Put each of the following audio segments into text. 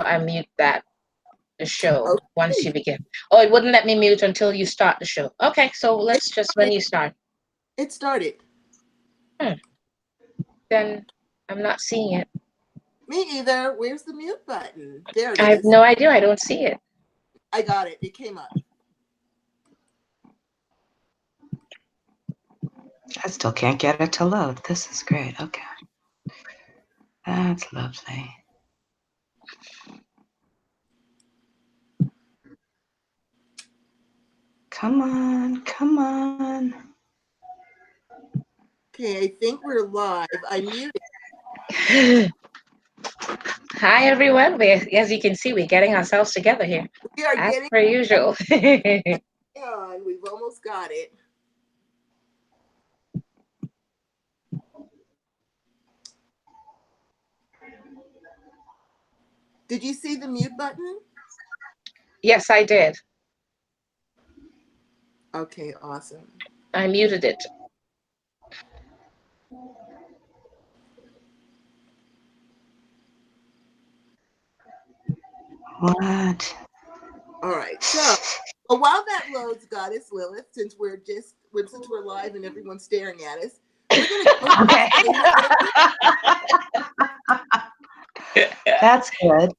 I mute the show Okay. once you begin. Oh, it wouldn't let me mute until you start the show. Okay, so let's just when you start. It started. Then I'm not seeing it. Me either. Where's the mute button? There it I have is. no idea. I don't see it. I got it. It came up. I still can't get it to load. This is great. Okay. That's lovely. Come on, come on. Okay, I think we're live. I muted. Hi, everyone. As you can see, we're getting ourselves together here. We are as getting per usual. on. We've almost got it. Did you see the mute button? Yes, I did. Okay, awesome. I muted it. What? All right. So while that loads, Goddess Lilith, since we're live and everyone's staring at us, we're gonna Okay. That's good.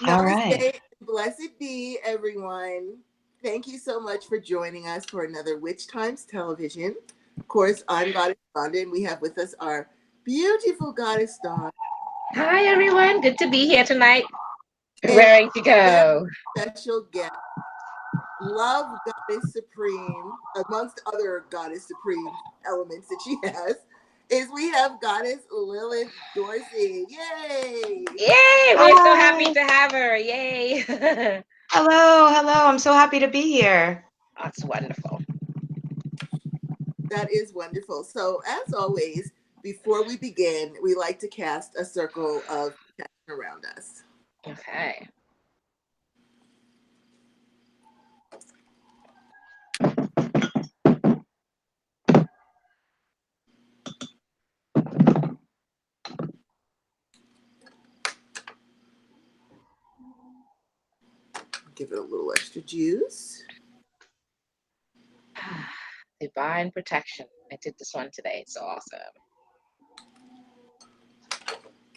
All right. Blessed be, everyone. Thank you so much for joining us for another Witch Times Television. Of course, I'm Goddess Rhonda, and we have with us our beautiful Goddess Dawn. Hi, everyone. Good to be here tonight. Raring to go. Special guest, Love Goddess Supreme, amongst other Goddess Supreme elements that she has, is we have Goddess Lilith Dorsey. Yay! Yay! We're so happy to have her. Yay! Hello, hello. I'm so happy to be here. That's wonderful. That is wonderful. So, as always, before we begin, we like to cast a circle of protection around us. Okay. Give it a little extra juice. Divine protection. I did this one today. It's awesome.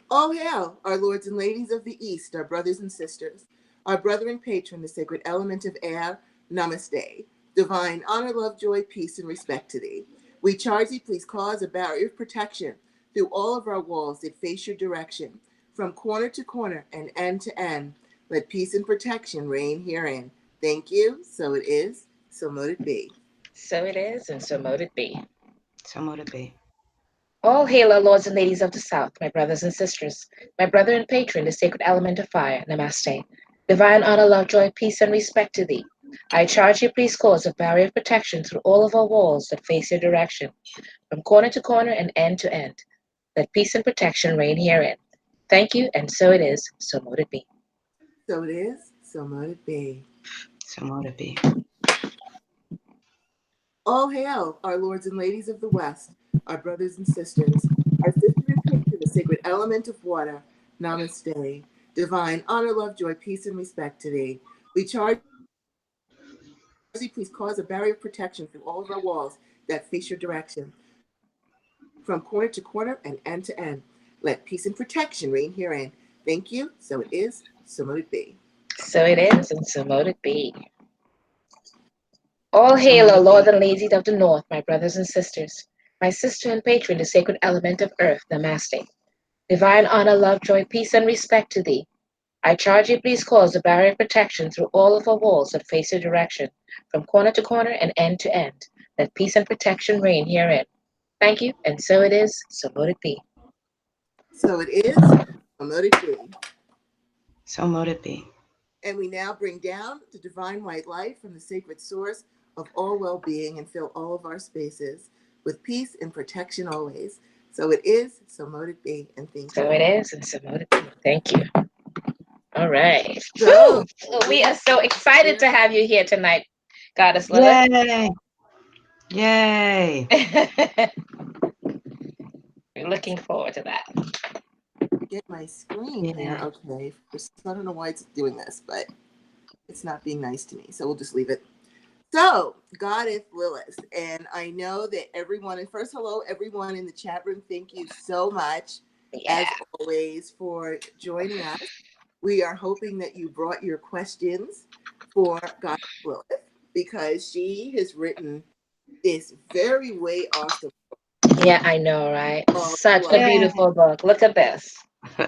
All hail, our lords and ladies of the East, our brothers and sisters, our brother and patron, the sacred element of air, namaste. Divine honor, love, joy, peace, and respect to thee. We charge thee, please cause a barrier of protection through all of our walls that face your direction, from corner to corner and end to end. Let peace and protection reign herein. Thank you. So it is. So mote it be. So it is, and so mote it be. So mote it be. All hail, our lords and ladies of the South, my brothers and sisters, my brother and patron, the sacred element of fire, namaste. Divine honor, love, joy, peace, and respect to thee. I charge you, please cause a barrier of protection through all of our walls that face your direction, from corner to corner and end to end. Let peace and protection reign herein. Thank you, and so it is, so mote it be. So it is, so mote it be. So mote it be. All hail, our lords and ladies of the West, our brothers and sisters, our sister and patron, the sacred element of water, namaste. Divine honor, love, joy, peace, and respect to thee. We charge thee, please cause a barrier of protection through all of our walls that face your direction, from corner to corner and end to end. Let peace and protection reign herein. Thank you. So it is, so mote it be. So it is, and so mote it be. All hail, our lords and ladies of the North, my brothers and sisters, my sister and patron, the sacred element of earth, namaste. Divine honor, love, joy, peace, and respect to thee. I charge you, please cause a barrier of protection through all of our walls that face your direction, from corner to corner and end to end. Let peace and protection reign herein. Thank you, and so it is, so mote it be. So it is, so mote it be. So mote it be. And we now bring down the divine white light from the sacred source of all well-being and fill all of our spaces with peace and protection always. So it is, so mote it be, and thank you. So it is, and so mote it be. Thank you. All right. So, we are so excited to have you here tonight, Goddess Lilith. Yay! Yay! We're looking forward to that. get my screen here. Yeah. Okay. I don't know why it's doing this, but it's not being nice to me. So we'll just leave it. So, Goddess Lilith, and I know that everyone, and first, hello, everyone in the chat room. Thank you so much, as Yeah. always, for joining us. We are hoping that you brought your questions for Goddess Lilith because she has written this very way awesome Yeah, I know, right? of Such a love. Yeah. beautiful book. Look at this. Woo!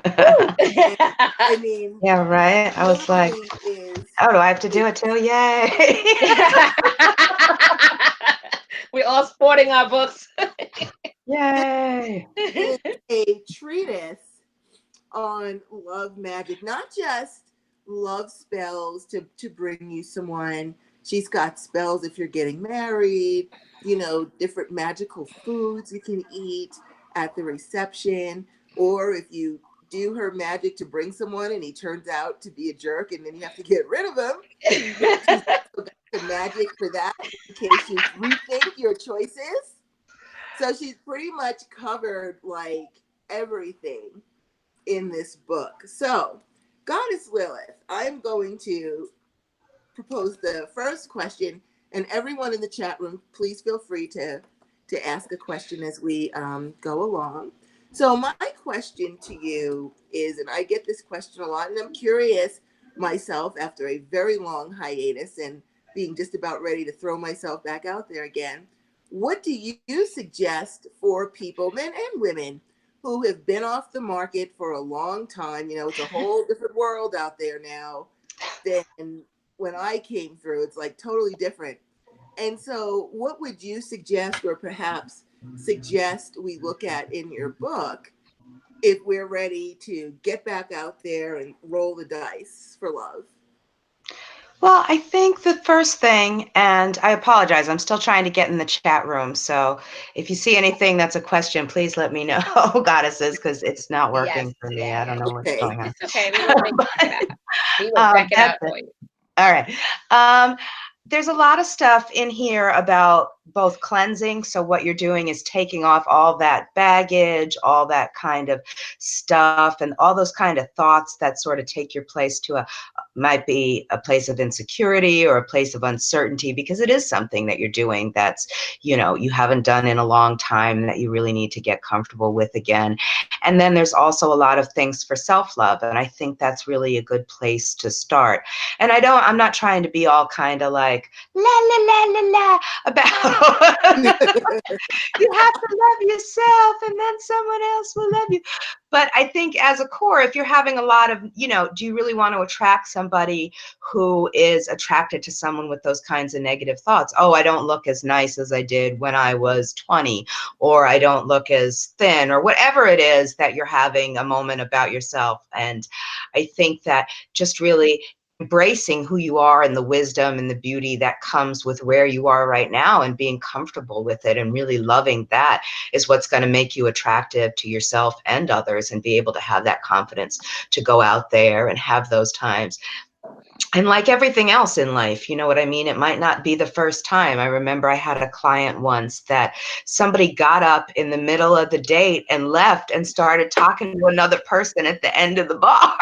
And I mean, Yeah, right. I was like, literally is oh, do I have to do it too? Yay. We're all sporting our books. Yay. is a treatise on love magic, not just love spells to bring you someone. She's got spells if you're getting married, different magical foods you can eat at the reception, or if you do her magic to bring someone and he turns out to be a jerk and then you have to get rid of him. She's also got the magic for that in case you rethink your choices. So she's pretty much covered like everything in this book. So, Goddess Lilith, I'm going to propose the first question, and everyone in the chat room, please feel free to ask a question as we go along. So, my question to you is, and I get this question a lot, and I'm curious myself after a very long hiatus and being just about ready to throw myself back out there again. What do you suggest for people, men and women, who have been off the market for a long time? It's a whole different world out there now than when I came through. It's like totally different. And so, what would you suggest, or perhaps suggest we look at in your book if we're ready to get back out there and roll the dice for love? Well, I think the first thing, and I apologize, I'm still trying to get in the chat room. So if you see anything that's a question, please let me know, goddesses, because it's not Yes, working for me. I yeah. don't know what's Okay. going on. It's okay. We will make it out. We will check it That's out it. for you. All right. There's a lot of stuff in here about both cleansing. So what you're doing is taking off all that baggage, all that kind of stuff, and all those kind of thoughts that sort of take your place to might be a place of insecurity or a place of uncertainty, because it is something that you're doing that's, you haven't done in a long time, that you really need to get comfortable with again. And then there's also a lot of things for self-love. And I think that's really a good place to start. And I'm not trying to be all kind of like, la, la, la, la, la, about you have to love yourself and then someone else will love you. But I think as a core, if you're having a lot of, do you really want to attract somebody who is attracted to someone with those kinds of negative thoughts? Oh, I don't look as nice as I did when I was 20, or I don't look as thin, or whatever it is that you're having a moment about yourself. And I think that just really embracing who you are and the wisdom and the beauty that comes with where you are right now and being comfortable with it and really loving that is what's going to make you attractive to yourself and others, and be able to have that confidence to go out there and have those times. And like everything else in life, you know what I mean? It might not be the first time. I remember I had a client once that somebody got up in the middle of the date and left and started talking to another person at the end of the bar.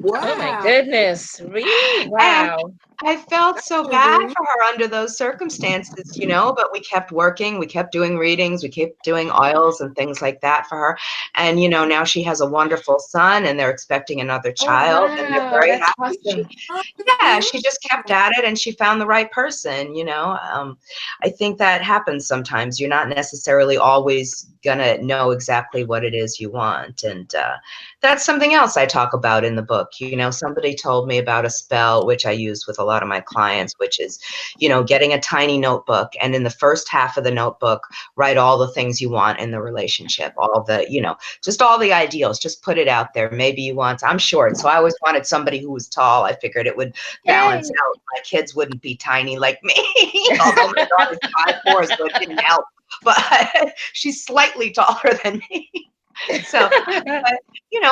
Oh my Wow. goodness. Really? And Wow. I felt That's so bad moving. for her under those circumstances, but we kept working, we kept doing readings, we kept doing oils and things like that for her. And, now she has a wonderful son and they're expecting another Oh child and they're wow. very That's happy. awesome. Oh, that's Yeah, she just kept beautiful. at it and she found the right person. I think that happens sometimes. You're not necessarily always gonna know exactly what it is you want. And that's something else I talk about in the book. Somebody told me about a spell, which I use with a lot of my clients, which is, getting a tiny notebook, and in the first half of the notebook, write all the things you want in the relationship, all the, just all the ideals, just put it out there. Maybe you want, I'm short, so I always wanted somebody who was tall. I figured it would balance Yay. out. My kids wouldn't be tiny like me, although my daughter's 5'4", so it didn't help. But she's slightly taller than me. So, but,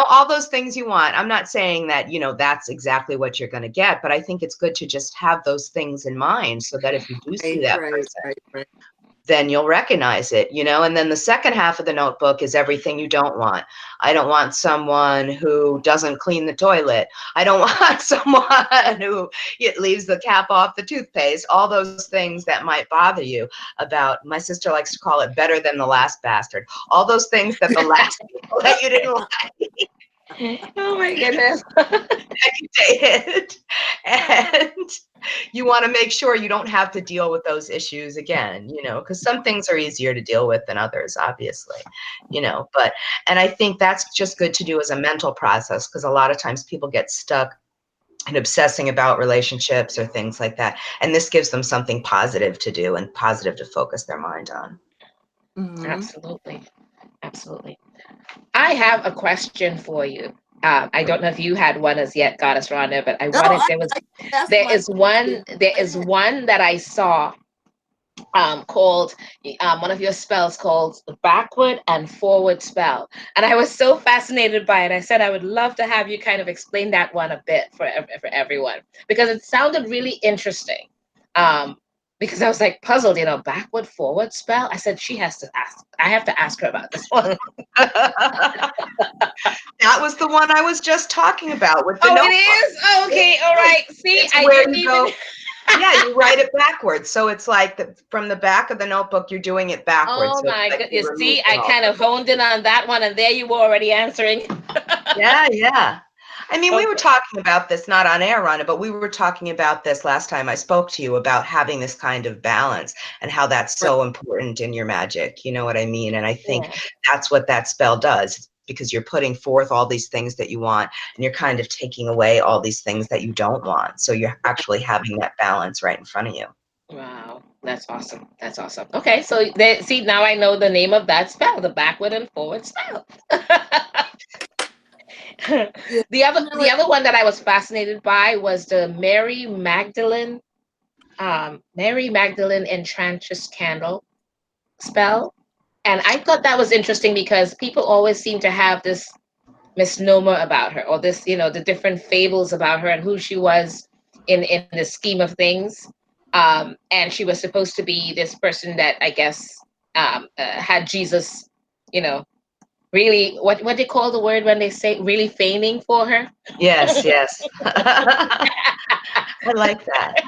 all those things you want. I'm not saying that, that's exactly what you're going to get, but I think it's good to just have those things in mind so that if you do see Right, that right, person, right, right. then you'll recognize it, you know. And then the second half of the notebook is everything you don't want. I don't want someone who doesn't clean the toilet. I don't want someone who leaves the cap off the toothpaste. All those things that might bother you about, my sister likes to call it better than the last bastard. All those things that the last people that you didn't like. Oh my goodness. That you dated. And you want to make sure you don't have to deal with those issues again, you know, because some things are easier to deal with than others, obviously, you know. But, and I think that's just good to do as a mental process, because a lot of times people get stuck and obsessing about relationships or things like that, and this gives them something positive to do and positive to focus their mind on. Absolutely. Absolutely. I have a question for you. I don't know if you had one as yet, Goddess Rhonda, but I No, wanted, asked there my is one, question. there is one that I saw called one of your spells called the backward and forward spell. And I was so fascinated by it. I said I would love to have you kind of explain that one a bit for everyone, because it sounded really interesting. Because I was like puzzled, you know, backward forward spell. I said she has to ask. I have to ask her about this one. That was the one I was just talking about with the Oh, it notebook. is? Oh, okay, all right. See, It's I where didn't you even. go, yeah, you write it backwards. So it's like from the back of the notebook, you're doing it backwards. Oh So it's my like you're goodness. See, removing I all kind of the. honed in on that one, and there you were already answering. Yeah, yeah. I mean, we were Okay. talking about this, not on air, Rhonda, but we were talking about this last time I spoke to you about having this kind of balance and how that's Right. so important in your magic. You know what I mean? And I think Yeah. that's what that spell does, because you're putting forth all these things that you want, and you're kind of taking away all these things that you don't want. So you're actually having that balance right in front of you. Wow, that's awesome. That's awesome. Okay, so there, see, now I know the name of that spell, the backward and forward spell. Yeah. The other one that I was fascinated by was the Mary Magdalene Enchantress Candle spell. And I thought that was interesting because people always seem to have this misnomer about her, or this, you know, the different fables about her and who she was in the scheme of things. And she was supposed to be this person that I guess had Jesus, you know, really, what they call the word when they say really feigning for her. Yes, yes. I like that.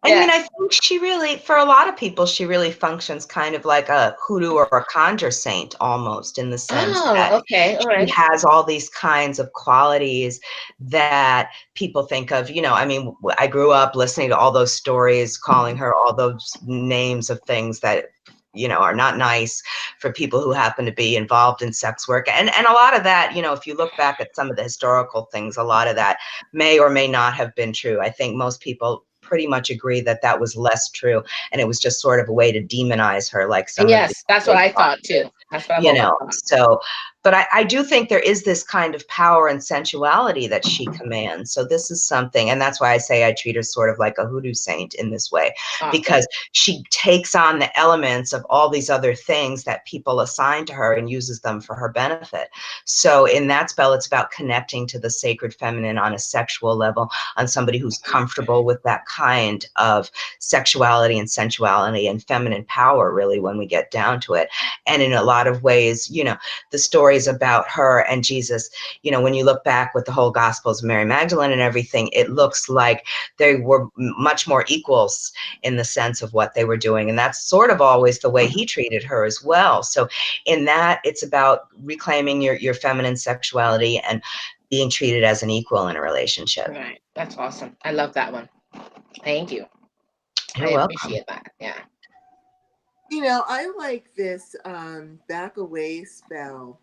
I Yeah. mean, I think she really, for a lot of people, she really functions kind of like a hoodoo or a conjure saint almost, in the sense that Oh, okay. All she right. has all these kinds of qualities that people think of. You know, I mean, I grew up listening to all those stories, calling her all those names of things that, you know, are not nice for people who happen to be involved in sex work. And a lot of that, you know, if you look back at some of the historical things, a lot of that may or may not have been true. I think most people pretty much agree that that was less true, and it was just sort of a way to demonize her, like some of the Yes, that's what I thought too. That's what I've you always know. thought. So but I do think there is this kind of power and sensuality that she commands. So this is something, and that's why I say I treat her sort of like a hoodoo saint in this way, Awesome. because she takes on the elements of all these other things that people assign to her and uses them for her benefit. So in that spell, it's about connecting to the sacred feminine on a sexual level, on somebody who's comfortable with that kind of sexuality and sensuality and feminine power, really, when we get down to it. And in a lot of ways, you know, the stories about her and Jesus, you know, when you look back with the whole Gospels of Mary Magdalene and everything, it looks like they were much more equals in the sense of what they were doing. And that's sort of always the way he treated her as well. So in that, it's about reclaiming your feminine sexuality and being treated as an equal in a relationship. Right. That's awesome. I love that one. Thank you. I You're welcome. appreciate that. Yeah. You know, I like this back away spell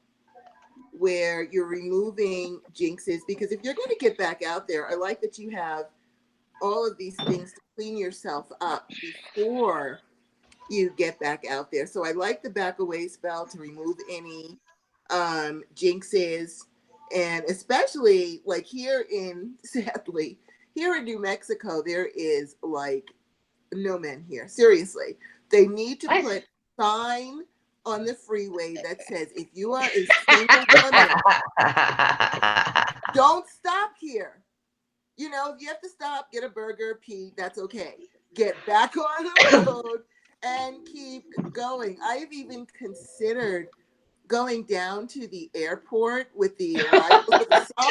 where you're removing jinxes, because if you're going to get back out there, I like that you have all of these things to clean yourself up before you get back out there. So I like the back away spell to remove any jinxes, and especially like here in sadly here in New Mexico, there is like no men here. Seriously, they need to What? put a sign on the freeway that says, if you are a single woman, don't stop here. You know, if you have to stop, get a burger, pee, that's okay. Get back on the road and keep going. I have even considered going down to the airport with the arrivals with a sign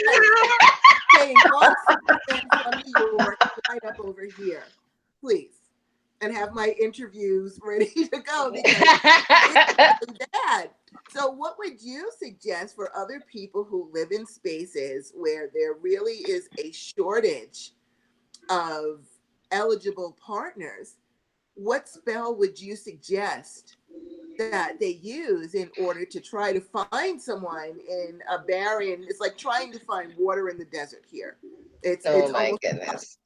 saying, once again from New York, flight up over here, please. And have my interviews ready to go because it's really bad. So what would you suggest for other people who live in spaces where there really is a shortage of eligible partners? What spell would you suggest that they use in order to try to find someone in a barren? It's like trying to find water in the desert here. Oh It's my almost. goodness.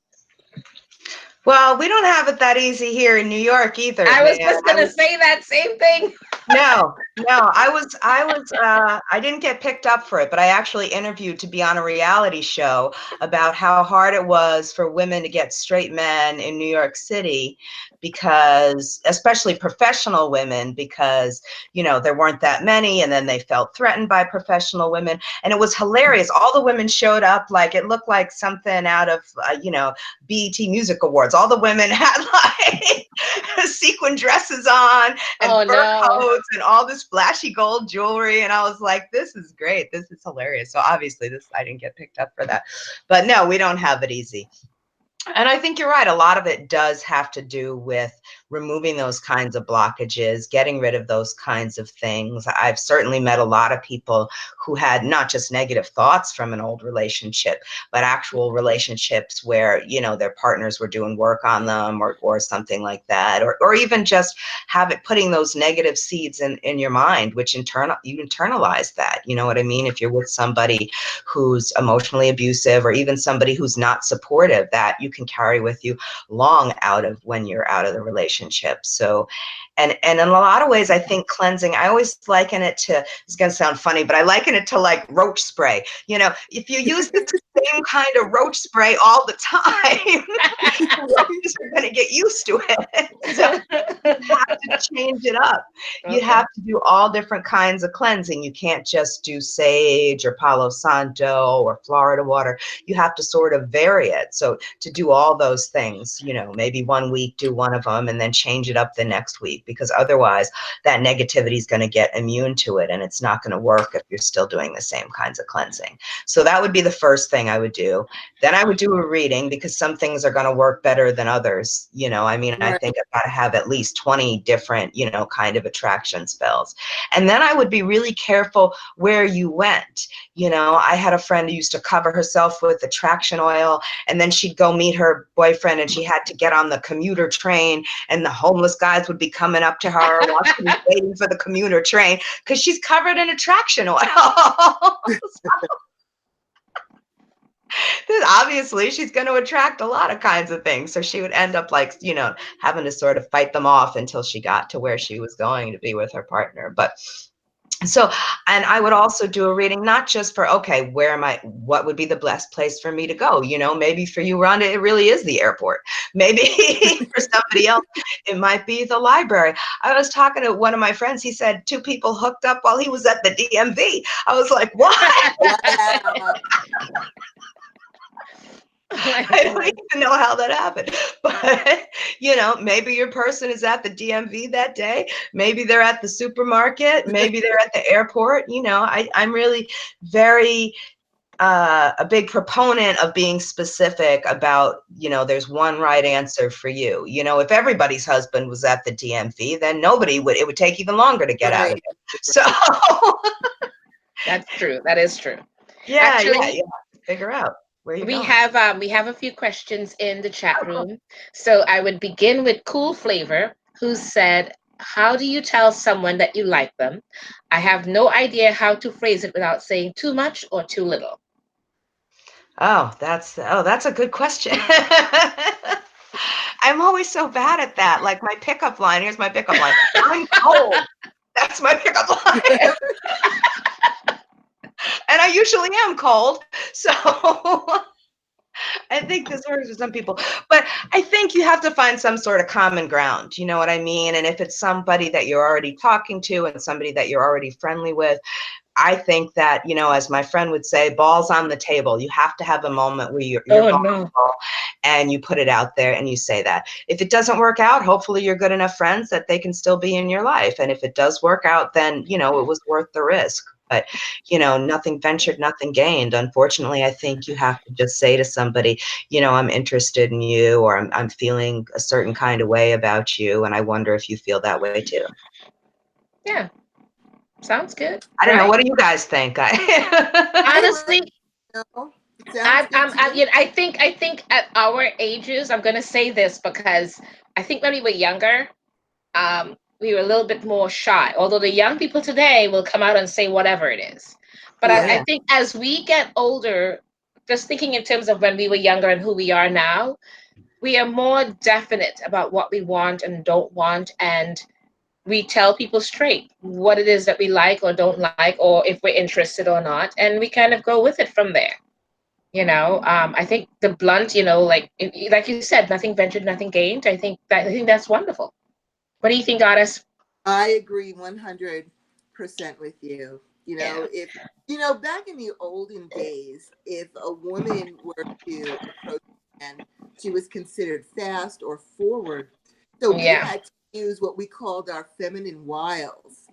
Well, we don't have it that easy here in New York either, I was man. just gonna say that same thing. No, I didn't get picked up for it, but I actually interviewed to be on a reality show about how hard it was for women to get straight men in New York City because, especially professional women, because, you know, there weren't that many, and then they felt threatened by professional women. And it was hilarious. All the women showed up like it looked like something out of, you know, BET Music Awards. All the women had like sequin dresses on and Oh fur no. coats and all this flashy gold jewelry. And I was like, this is great. This is hilarious. So obviously I didn't get picked up for that. But no, we don't have it easy. And I think you're right. A lot of it does have to do with removing those kinds of blockages, getting rid of those kinds of things. I've certainly met a lot of people who had not just negative thoughts from an old relationship, but actual relationships where, you know, their partners were doing work on them or something like that, or even just putting those negative seeds in your mind, which you internalize that. You know what I mean? If you're with somebody who's emotionally abusive or even somebody who's not supportive, that you can carry with you long out of when you're out of the relationship. So, and in a lot of ways, I think cleansing, I always liken it to, it's going to sound funny, but I liken it to like roach spray. You know, if you use the same kind of roach spray all the time, roaches are going to get used to it. So you have to change it up. You Okay. have to do all different kinds of cleansing. You can't just do sage or Palo Santo or Florida water. You have to sort of vary it. So to do all those things, you know, maybe one week do one of them and then change it up the next week, because otherwise that negativity is going to get immune to it and it's not going to work if you're still doing the same kinds of cleansing. So that would be the first thing I would do. Then I would do a reading, because some things are going to work better than others. You know, I mean, I Right. think I've got to have at least 20 different, you know, kind of attraction spells. And then I would be really careful where you went. You know, I had a friend who used to cover herself with attraction oil, and then she'd go meet her boyfriend and she had to get on the commuter train, and the homeless guys would be coming up to her while she was waiting for the commuter train because she's covered in attraction oil. Obviously she's going to attract a lot of kinds of things. So she would end up like, you know, having to sort of fight them off until she got to where she was going to be with her partner. But so, and I would also do a reading, not just for, okay, what would be the best place for me to go? You know, maybe for you, Rhonda, it really is the airport. Maybe for somebody else, it might be the library. I was talking to one of my friends. He said 2 people hooked up while he was at the DMV. I was like, what? Wow. I don't even know how that happened. But, you know, maybe your person is at the DMV that day. Maybe they're at the supermarket. Maybe they're at the airport. You know, I'm really very a big proponent of being specific about, you know, there's one right answer for you. You know, if everybody's husband was at the DMV, then it would take even longer to get out of it. So That's true. That is true. yeah, Actually, figure out where you're we going. have a few questions in the chat room. So I would begin with Cool Flavor, who said, "How do you tell someone that you like them? I have no idea how to phrase it without saying too much or too little." Oh, that's a good question. I'm always so bad at that. Like my pickup line, here's my pickup line. I'm cold. That's my pickup line. And I usually am cold. So I think this works for some people, but I think you have to find some sort of common ground. You know what I mean? And if it's somebody that you're already talking to and somebody that you're already friendly with, I think that, you know, as my friend would say, balls on the table. You have to have a moment where you're Oh vulnerable no. and you put it out there and you say that. If it doesn't work out, hopefully you're good enough friends that they can still be in your life. And if it does work out, then, you know, it was worth the risk. But, you know, nothing ventured, nothing gained. Unfortunately, I think you have to just say to somebody, you know, I'm interested in you, or I'm feeling a certain kind of way about you, and I wonder if you feel that way too. Yeah, sounds good. I don't know. Right? What do you guys think? Honestly, No, it sounds good to me. you know, I think at our ages, I'm gonna say this because I think when we were younger, we were a little bit more shy. Although the young people today will come out and say whatever it is, but Oh Yeah. I yeah. think as we get older, just thinking in terms of when we were younger and who we are now, we are more definite about what we want and don't want, and we tell people straight what it is that we like or don't like, or if we're interested or not, and we kind of go with it from there. You know, I think the blunt, you know, like you said, nothing ventured, nothing gained. I think that's wonderful. What do you think, Goddess? I agree 100% with you. You Yeah, know, if back in the olden days, if a woman were to approach a man, she was considered fast or forward. So we yeah, had to use what we called our feminine wiles,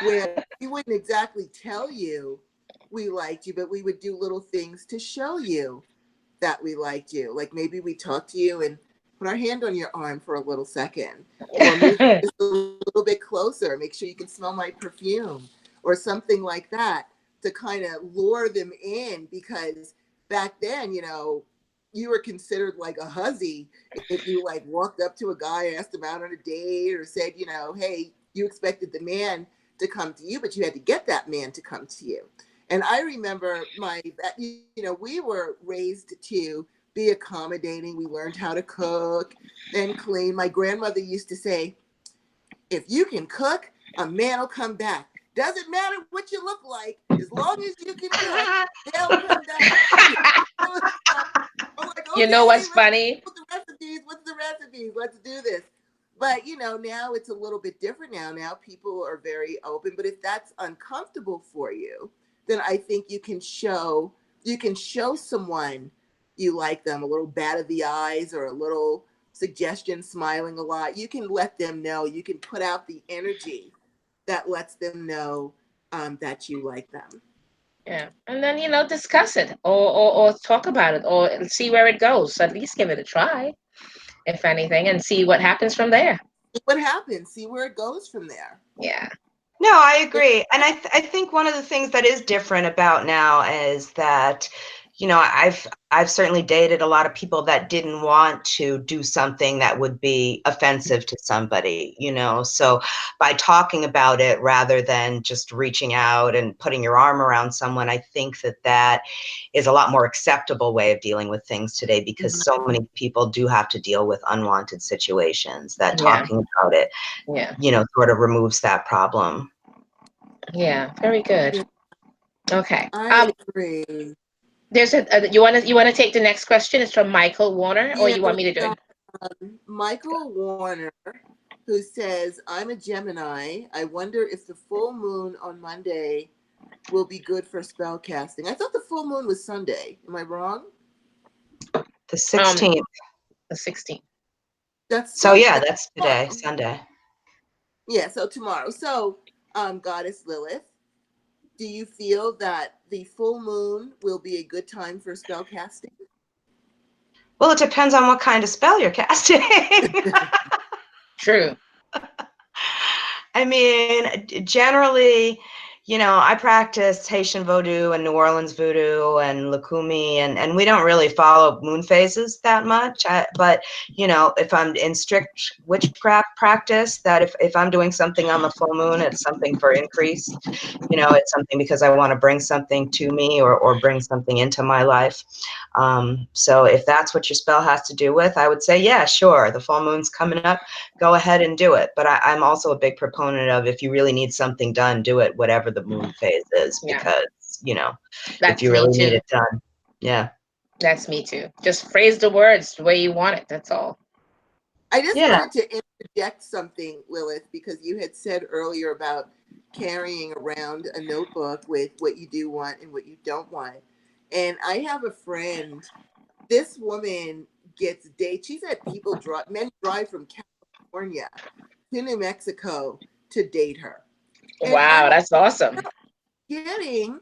where we wouldn't exactly tell you we liked you, but we would do little things to show you that we liked you. Like maybe we talked to you and put our hand on your arm for a little second, or move just a little bit closer, make sure you can smell my perfume, or something like that, to kind of lure them in. Because back then, you were considered like a hussy if you like walked up to a guy, asked him out on a date, or said, hey, you expected the man to come to you, but you had to get that man to come to you. And I remember we were raised to be accommodating. We learned how to cook and clean. My grandmother used to say, if you can cook, a man will come back. Doesn't matter what you look like, as long as you can cook, they'll come back. I'm like, you know okay, what's let's funny? put the recipes. What's the recipes? Let's do this. But now it's a little bit different now. Now people are very open. But if that's uncomfortable for you, then I think you can show someone you like them, a little bat of the eyes or a little suggestion, smiling a lot. You can let them know. You can put out the energy that lets them know that you like them. Yeah, and then discuss it, or talk about it, or see where it goes. At least give it a try, if anything, and see what happens from there. See what happens. See where it goes from there. Yeah, No, I agree. And I think one of the things that is different about now is that, you know, I've certainly dated a lot of people that didn't want to do something that would be offensive to somebody, you know. So by talking about it rather than just reaching out and putting your arm around someone, I think that that is a lot more acceptable way of dealing with things today, because so many people do have to deal with unwanted situations, that yeah, talking about it, yeah, you know, sort of removes that problem. yeah. Very good. Yeah, Okay. I agree. There's you want to take the next question? It's from Michael Warner, or Yeah, you want we me to do got it? Michael Warner, who says, I'm a Gemini. I wonder if the full moon on Monday will be good for spell casting. I thought the full moon was Sunday. Am I wrong? The Um, 16th. the 16th. That's So yeah, that's that's today, tomorrow. Sunday. Yeah, so tomorrow. So, Goddess Lilith, do you feel that the full moon will be a good time for spell casting? Well, it depends on what kind of spell you're casting. True. I mean, generally, you know, I practice Haitian voodoo and New Orleans voodoo and Lukumi, and we don't really follow moon phases that much. But, you know, if I'm in strict witchcraft practice, that if I'm doing something on the full moon, it's something for increase. You know, it's something because I want to bring something to me, or bring something into my life. So if that's what your spell has to do with, I would say, yeah, sure, the full moon's coming up, go ahead and do it. But I'm also a big proponent of, if you really need something done, do it whatever the moon phase is, Yeah, because, you know, if that's you me really need too. it done. Yeah. That's me too. Just phrase the words the way you want it. That's all. I just Yeah. wanted to interject something, Lilith, because you had said earlier about carrying around a notebook with what you do want and what you don't want. And I have a friend, this woman gets dates. She said men drive from California to New Mexico to date her. And Wow, I'm that's awesome. getting,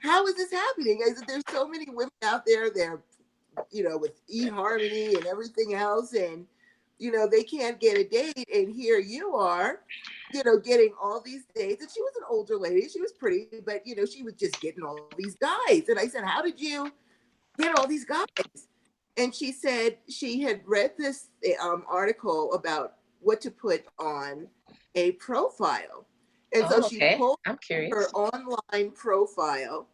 how is this happening? I said, there's so many women out there, they're, with eHarmony and everything else, and, they can't get a date. And here you are, getting all these dates. And she was an older lady. She was pretty, but, she was just getting all these guys. And I said, how did you get all these guys? And she said she had read this article about what to put on a profile. And so Oh, she okay. pulled I'm her curious. online profile,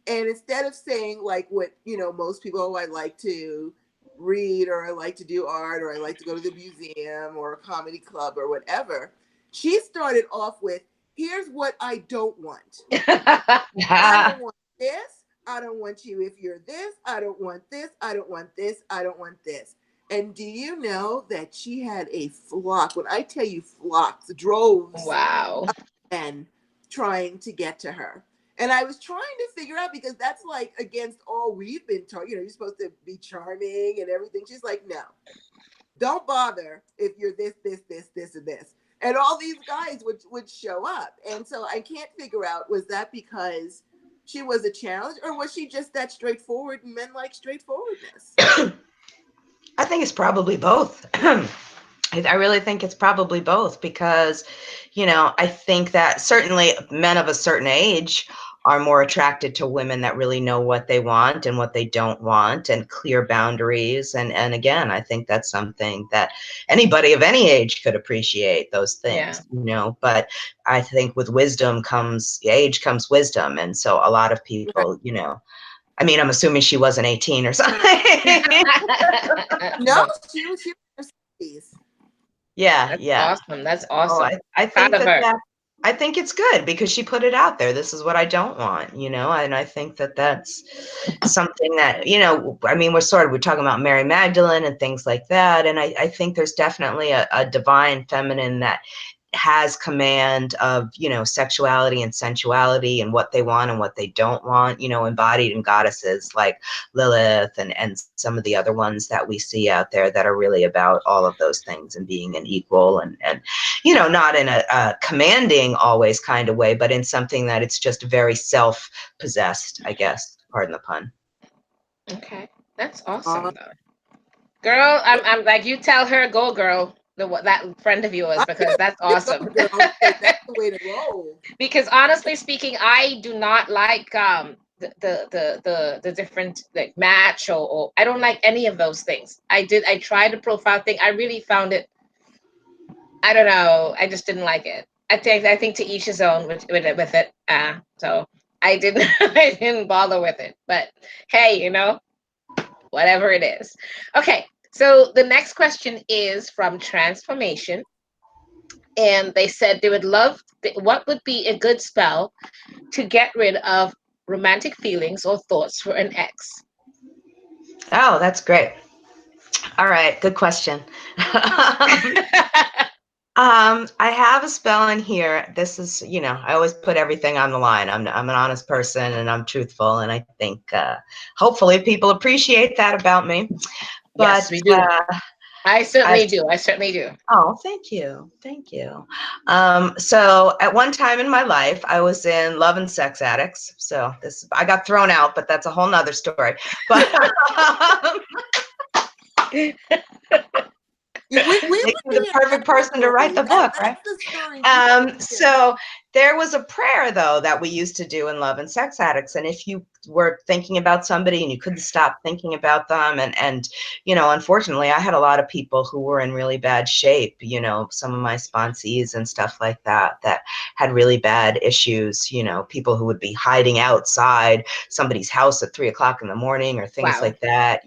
and instead of saying like what most people, oh, I like to read, or I like to do art, or I like to go to the museum or a comedy club or whatever, she started off with, here's what I don't want. I don't want this. I don't want you if you're this. I don't want this. I don't want this. I don't want this. And do you know that she had a flock? When I tell you flocks, droves Wow. of men trying to get to her. And I was trying to figure out, because that's like against all we've been taught. You're supposed to be charming and everything. She's like, no, don't bother if you're this, and this. And all these guys would show up. And so I can't figure out, was that because she was a challenge, or was she just that straightforward, and men like straightforwardness? I think it's probably both. I really think it's probably both, because, I think that certainly men of a certain age are more attracted to women that really know what they want and what they don't want, and clear boundaries. And again, I think that's something that anybody of any age could appreciate, those Yeah. things, but I think with age comes wisdom. And so a lot of people, I mean, I'm assuming she wasn't 18 or something. No, she was in her 60s. Yeah, That's yeah. awesome. That's Oh, awesome. I Proud think of her. I think it's good, because she put it out there. This is what I don't want, and I think that that's something that, I mean, we're talking about Mary Magdalene and things like that. And I think there's definitely a divine feminine that has command of, sexuality and sensuality, and what they want and what they don't want, embodied in goddesses like Lilith and some of the other ones that we see out there that are really about all of those things, and being an equal, and not in a commanding always kind of way, but in something that it's just very self-possessed, I guess, pardon the pun. Okay. That's awesome though. Girl, I'm like, you tell her, go girl, that friend of yours, because that's awesome. Go, girl, because that's the way to roll. Because honestly speaking, I do not like the different, like, match, or I don't like any of those things. I tried the profile thing. I really found it, I don't know, I just didn't like it. I think to each his own with it. So I didn't I didn't bother with it. But hey, whatever it is. Okay, so the next question is from Transformation. And they said they would love, what would be a good spell to get rid of romantic feelings or thoughts for an ex? Oh, that's great. All right, good question. I have a spell in here. This is, I always put everything on the line. I'm an honest person, and I'm truthful, and I think hopefully people appreciate that about me. Yes, But we do. I certainly do. I certainly do. Oh, thank you. Thank you. So at one time in my life, I was in Love and Sex Addicts. So I got thrown out, but that's a whole nother story. But makes me the perfect person to write the book, right? The story. So there was a prayer, though, that we used to do in Love and Sex Addicts. And if you were thinking about somebody and you couldn't stop thinking about them, and unfortunately, I had a lot of people who were in really bad shape, some of my sponsees and stuff like that had really bad issues, people who would be hiding outside somebody's house at 3 o'clock in the morning, or things like that.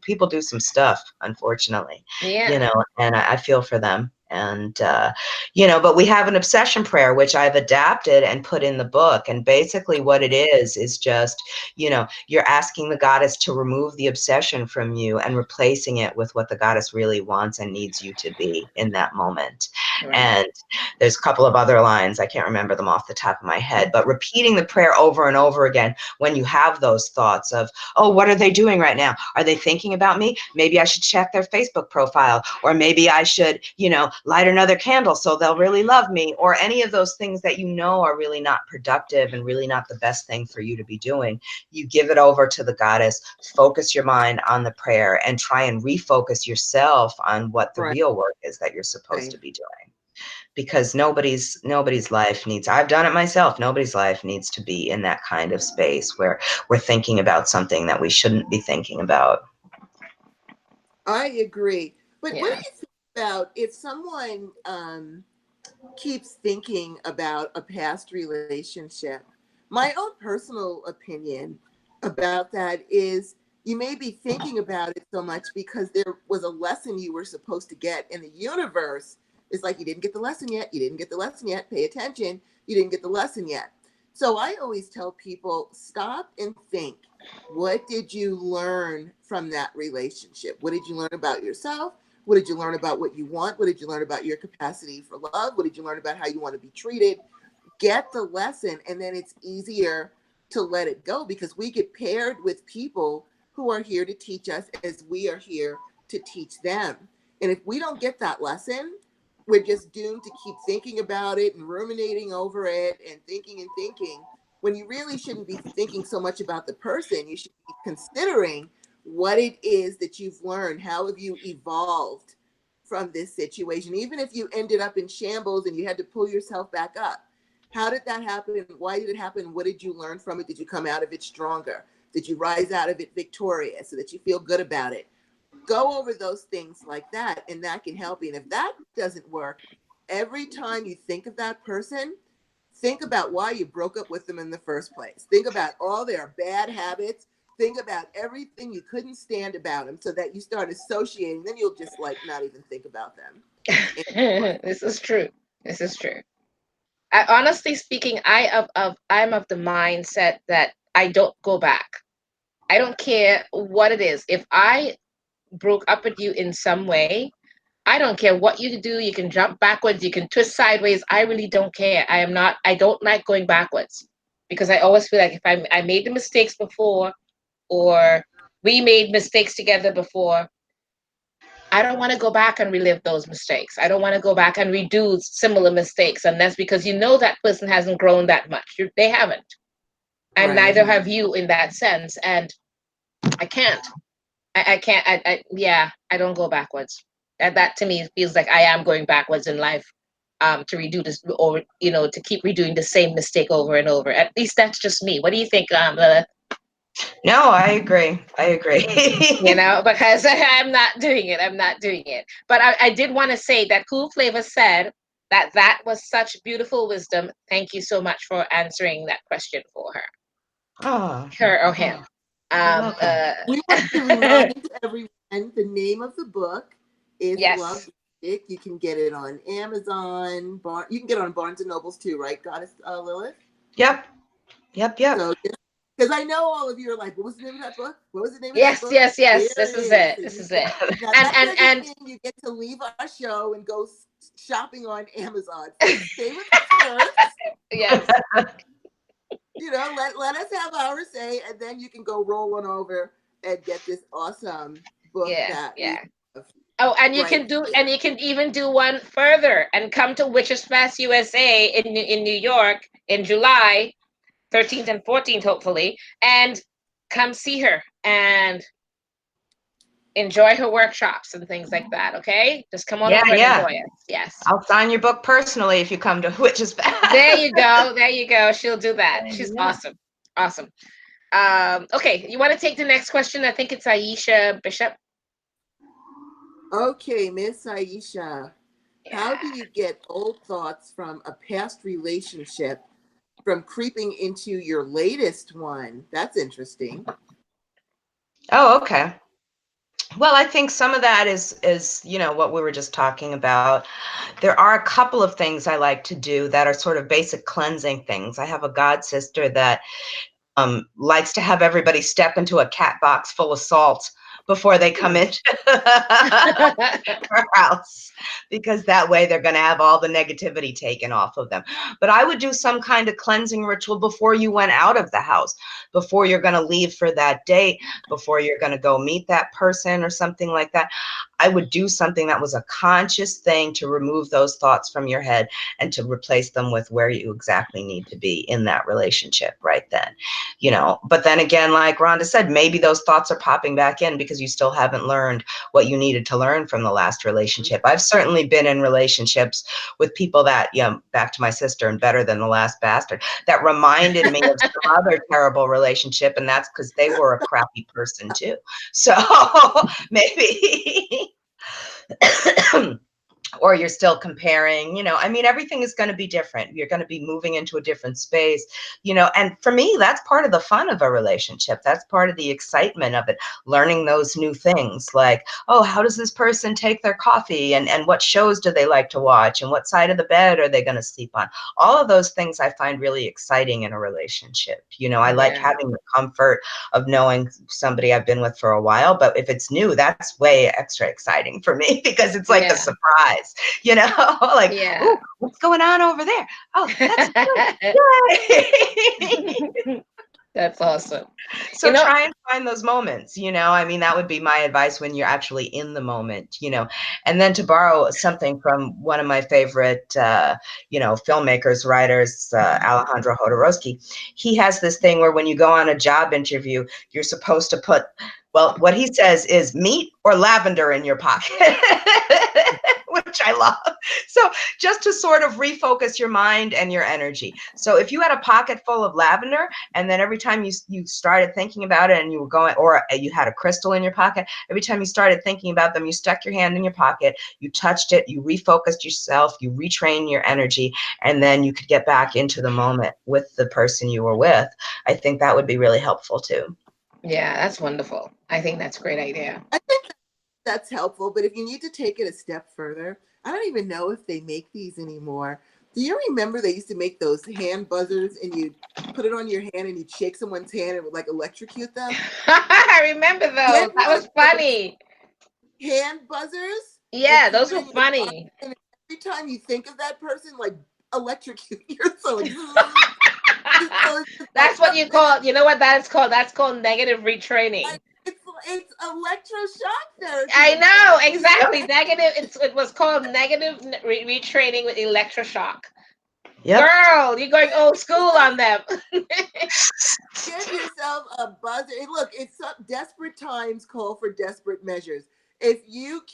People do some stuff, unfortunately. Yeah. And I feel for them. And, but we have an obsession prayer, which I've adapted and put in the book. And basically what it is just, you're asking the goddess to remove the obsession from you and replacing it with what the goddess really wants and needs you to be in that moment. Right. And there's a couple of other lines. I can't remember them off the top of my head, but repeating the prayer over and over again when you have those thoughts of, oh, what are they doing right now? Are they thinking about me? Maybe I should check their Facebook profile, or maybe I should, light another candle so they'll really love me, or any of those things that are really not productive and really not the best thing for you to be doing. You give it over to the goddess, focus your mind on the prayer, and try and refocus yourself on what the real work is that you're supposed to be doing. Because nobody's life needs, I've done it myself, nobody's life needs to be in that kind of space where we're thinking about something that we shouldn't be thinking about. I agree. But what do you think about if someone keeps thinking about a past relationship? My own personal opinion about that is you may be thinking about it so much because there was a lesson you were supposed to get, and the universe is like, you didn't get the lesson yet. You didn't get the lesson yet. Pay attention. You didn't get the lesson yet. So I always tell people, stop and think. What did you learn from that relationship? What did you learn about yourself? What did you learn about what you want? What did you learn about your capacity for love? What did you learn about how you want to be treated? Get the lesson, and then it's easier to let it go, because we get paired with people who are here to teach us as we are here to teach them. And if we don't get that lesson, we're just doomed to keep thinking about it and ruminating over it and thinking, when you really shouldn't be thinking so much about the person. You should be considering what it is that you've learned. How have you evolved from this situation? Even if you ended up in shambles and you had to pull yourself back up, how did that happen? Why did it happen? What did you learn from it? Did you come out of it stronger? Did you rise out of it victorious so that you feel good about it? Go over those things like that, and that can help you. And if that doesn't work, every time you think of that person, think about why you broke up with them in the first place. Think about all their bad habits. Think about everything you couldn't stand about them, so that you start associating. Then you'll just not even think about them. This is true. This is true. Honestly speaking, I'm of the mindset that I don't go back. I don't care what it is. If I broke up with you in some way, I don't care what you do. You can jump backwards, you can twist sideways. I really don't care. I don't like going backwards, because I always feel like if I made the mistakes before, or we made mistakes together before, I don't want to go back and relive those mistakes. I don't want to go back and redo similar mistakes. And that's because that person hasn't grown that much. They haven't. And neither have you in that sense. And I can't. I can't. I don't go backwards. That to me feels like I am going backwards in life, to redo this, or to keep redoing the same mistake over and over. At least that's just me. What do you think, Lilith? No, I agree. Because I'm not doing it. I'm not doing it. But I did want to say that Cool Flavor said that was such beautiful wisdom. Thank you so much for answering that question for her. Oh, her or him. We want to remind everyone the name of the book is Love Magic. You can get it on Amazon. You can get it on Barnes and Nobles too, right, Goddess Lilith? Yep. So, because I know all of you are like, what was the name of that book? What was the name of that book? Yes. This is it. This is it. Now, and you get to leave our show and go shopping on Amazon. So stay with us first. Yes. Let us have our say, and then you can go roll on over and get this awesome book. Oh, and you can even do one further and come to Witches Fest USA in New York in July 13th and 14th, hopefully, and come see her and enjoy her workshops and things like that. Okay, just come on over and enjoy it. Yes, I'll sign your book personally if you come to Witches Fest. There you go. She'll do that. She's awesome. Okay, you want to take the next question? I think it's Aisha Bishop. Okay, Miss Aisha, how do you get old thoughts from a past relationship from creeping into your latest one? That's interesting. Oh, okay. Well, I think some of that is what we were just talking about. There are a couple of things I like to do that are sort of basic cleansing things. I have a god sister that likes to have everybody step into a cat box full of salt before they come into her house, because that way they're going to have all the negativity taken off of them. But I would do some kind of cleansing ritual before you went out of the house, before you're going to leave for that date, before you're going to go meet that person or something like that. I would do something that was a conscious thing to remove those thoughts from your head and to replace them with where you exactly need to be in that relationship right then, you know. But then again, like Rhonda said, maybe those thoughts are popping back in because you still haven't learned what you needed to learn from the last relationship. I've certainly been in relationships with people that, you know, back to my sister and Better Than the Last Bastard, that reminded me of some other terrible relationship, and that's because they were a crappy person too. So maybe or you're still comparing, you know, I mean, everything is going to be different. You're going to be moving into a different space, you know, and for me, that's part of the fun of a relationship. That's part of the excitement of it, learning those new things like, oh, how does this person take their coffee, and what shows do they like to watch, and what side of the bed are they going to sleep on? All of those things I find really exciting in a relationship. You know, I like having the comfort of knowing somebody I've been with for a while, but if it's new, that's way extra exciting for me because it's like a surprise. You know, like, ooh, what's going on over there? Oh, that's good. Yay! That's awesome. So you know, try and find those moments, you know, I mean, that would be my advice when you're actually in the moment, you know. And then to borrow something from one of my favorite, you know, filmmakers, writers, Alejandro Jodorowsky, he has this thing where when you go on a job interview, you're supposed to put, well, what he says is meat or lavender in your pocket, which I love. So just to sort of refocus your mind and your energy. So if you had a pocket full of lavender, and then every time you started thinking about it and you were going, or you had a crystal in your pocket, every time you started thinking about them, you stuck your hand in your pocket, you touched it, you refocused yourself, you retrained your energy, and then you could get back into the moment with the person you were with. I think that would be really helpful too. Yeah, that's wonderful. I think that's a great idea. I think that's helpful, but if you need to take it a step further, I don't even know if they make these anymore. Do you remember they used to make those hand buzzers and you put it on your hand and you'd shake someone's hand and it would like electrocute them? I remember those. That was funny. Hand buzzers? Yeah, those were funny. And every time you think of that person, like electrocute yourself. That's what you call, you know what that is called? That's called negative retraining. It's electroshock therapy. I know, exactly. Negative, it was called negative retraining with electroshock. Yep. Girl, you're going old school on them. Get yourself a buzzer. And look, it's desperate times call for desperate measures. If you've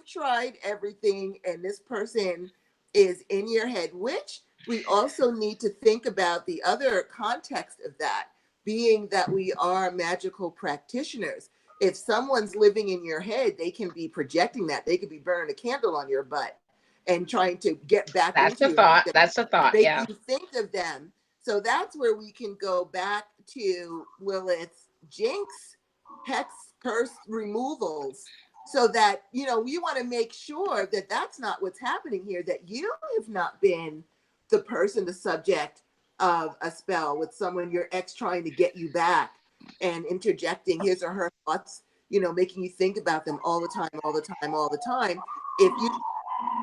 tried everything and this person is in your head, which we also need to think about the other context of that, being that we are magical practitioners. If someone's living in your head, they can be projecting that. They could be burning a candle on your butt and trying to get back That's into the thought. That's the thought. Make yeah. you think of them. So that's where we can go back to Lilith's jinx, hex, curse removals, so that, you know, we want to make sure that that's not what's happening here, that you have not been the person, the subject of a spell with someone, your ex trying to get you back and interjecting his or her thoughts, you know, making you think about them all the time, all the time, all the time. If you,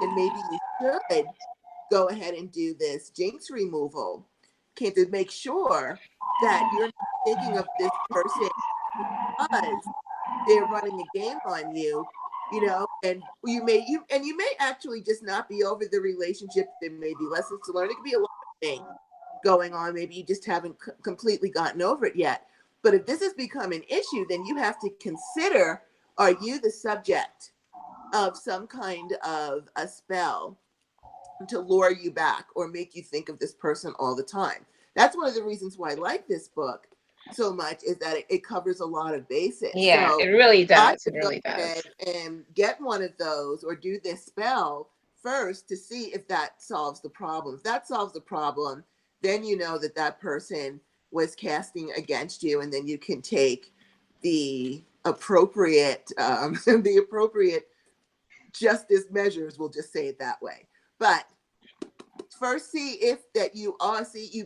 and maybe you should go ahead and do this jinx removal, to make sure that you're not thinking of this person because they're running a game on you, you know, and you may actually just not be over the relationship. There may be lessons to learn. It could be a lot of things going on. Maybe you just haven't completely gotten over it yet. But if this has become an issue, then you have to consider, are you the subject of some kind of a spell to lure you back or make you think of this person all the time? That's one of the reasons why I like this book so much, is that it covers a lot of bases. Yeah, so it really does. It really does. And get one of those or do this spell first to see if that solves the problem. If that solves the problem, then you know that that person was casting against you, and then you can take the appropriate justice measures. We'll just say it that way. But first, see if that you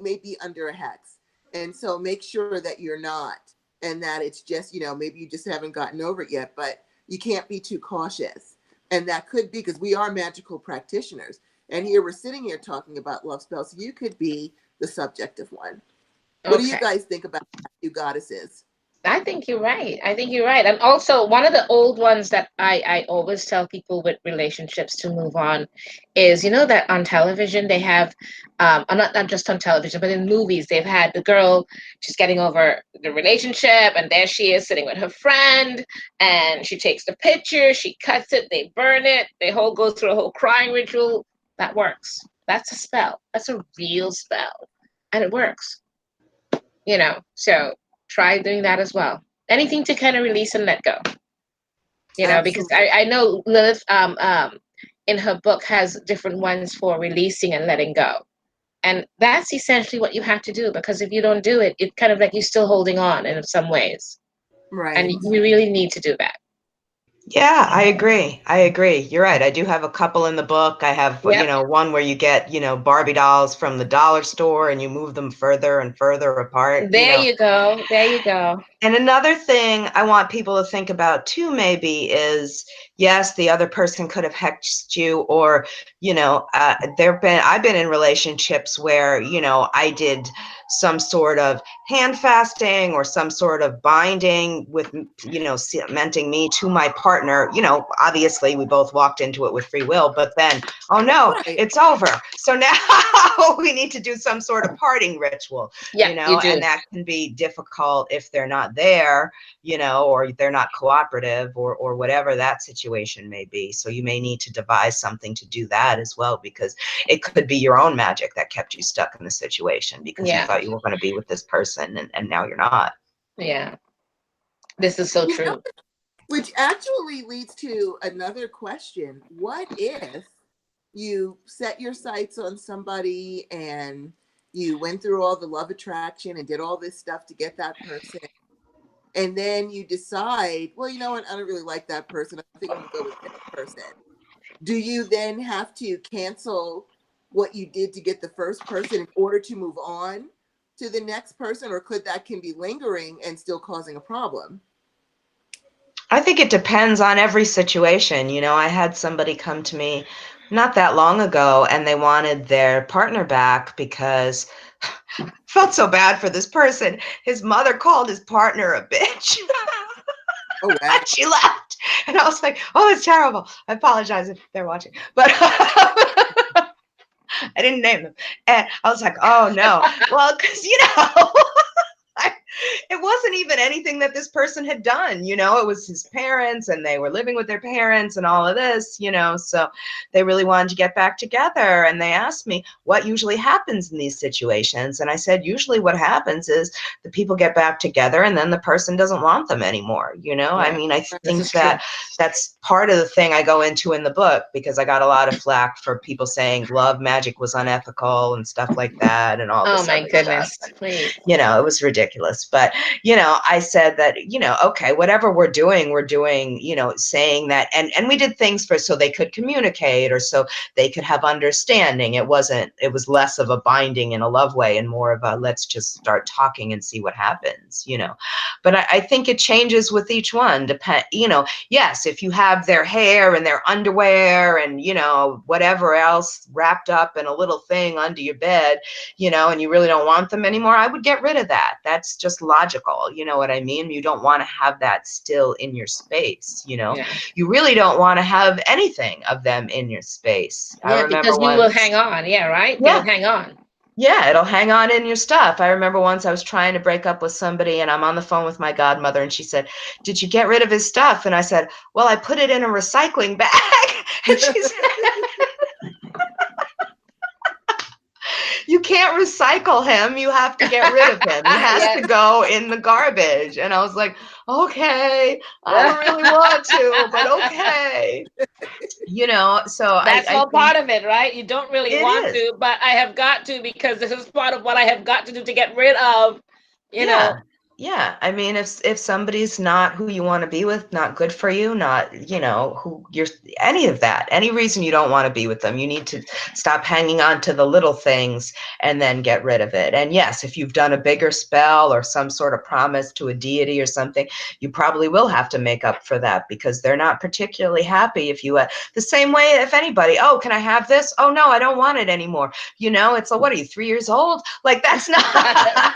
may be under a hex, and so make sure that you're not. and that it's just, maybe you just haven't gotten over it yet, but you can't be too cautious. And that could be because we are magical practitioners. And here we're sitting here talking about love spells. You could be the subject of one. What do you Okay. guys think about you goddesses? I think you're right. I think you're right. And also, one of the old ones that I always tell people with relationships to move on is, that on television they have, not just on television, but in movies, they've had the girl, she's getting over the relationship, and there she is sitting with her friend, and she takes the picture, she cuts it, they burn it, they whole go through a whole crying ritual. That works. That's a spell. That's a real spell. And it works. So try doing that as well. Anything to kind of release and let go. Because Absolutely. I know Lilith in her book has different ones for releasing and letting go. And that's essentially what you have to do, because if you don't do it, it's kind of like you're still holding on in some ways. And Right. you really need to do that. Yeah, I agree. I agree. You're right. I do have a couple in the book. I have, Yep. one where you get, Barbie dolls from the dollar store and you move them further and further apart, There you go. There you go. And another thing I want people to think about too, maybe, is yes, the other person could have hexed you, or, I've been in relationships where, I did some sort of hand fasting or some sort of binding with, cementing me to my partner. Obviously we both walked into it with free will, but then, oh no, Right. it's over. So now we need to do some sort of parting ritual, Yeah, you do. and that can be difficult if they're not there, or they're not cooperative, or whatever that situation may be. So you may need to devise something to do that as well, because it could be your own magic that kept you stuck in the situation because you Yeah. thought you were going to be with this person, and now you're not. Yeah. This is so true. Which actually leads to another question. What if you set your sights on somebody and you went through all the love attraction and did all this stuff to get that person, and then you decide, well, you know what, I don't really like that person, I think I'm gonna go with this person. Do you then have to cancel what you did to get the first person in order to move on to the next person, or could that can be lingering and still causing a problem? I think it depends on every situation. I had somebody come to me not that long ago, and they wanted their partner back because I felt so bad for this person. His mother called his partner a bitch. Oh, wow. And she left. And I was like, oh, it's terrible. I apologize if they're watching. But I didn't name them. And I was like, oh, no. Well, because, it wasn't even anything that this person had done. It was his parents, and they were living with their parents and all of this, so they really wanted to get back together. And they asked me what usually happens in these situations. And I said, usually what happens is the people get back together and then the person doesn't want them anymore. I mean, I This think is true. that that's part of the thing I go into in the book, because I got a lot of flack for people saying love magic was unethical and stuff like that and all Oh this my other stuff. goodness. Please. It was ridiculous. But, I said that, okay, whatever we're doing, saying that, and we did things so they could communicate, or so they could have understanding. It was less of a binding in a love way and more of a, let's just start talking and see what happens, But I think it changes with each one. Yes, if you have their hair and their underwear and, whatever else wrapped up in a little thing under your bed, and you really don't want them anymore, I would get rid of that. That's just logical. You know what I mean? You don't want to have that still in your space. Yeah. You really don't want to have anything of them in your space. I Yeah, remember because you will once. hang on. Yeah, right? They Yeah. will hang on. Yeah, it'll hang on in your stuff. I remember once I was trying to break up with somebody, and I'm on the phone with my godmother, and she said, "Did you get rid of his stuff?" And I said, "Well, I put it in a recycling bag." And she said, "You can't recycle him. You have to get rid of him. He has to Yes. go in the garbage." And I was like, "Okay, I don't really want to, but okay." So That's I all think part of it, right? You don't really it want is. to, but I have got to, because this is part of what I have got to do to get rid of, you know, Yeah. yeah, I mean, if somebody's not who you want to be with, not good for you, not, who you're, any of that, any reason you don't want to be with them, you need to stop hanging on to the little things and then get rid of it. And yes, if you've done a bigger spell or some sort of promise to a deity or something, you probably will have to make up for that, because they're not particularly happy if you, the same way if anybody, oh, can I have this? Oh, no, I don't want it anymore. It's like, what are you, 3 years old? Like, that's not.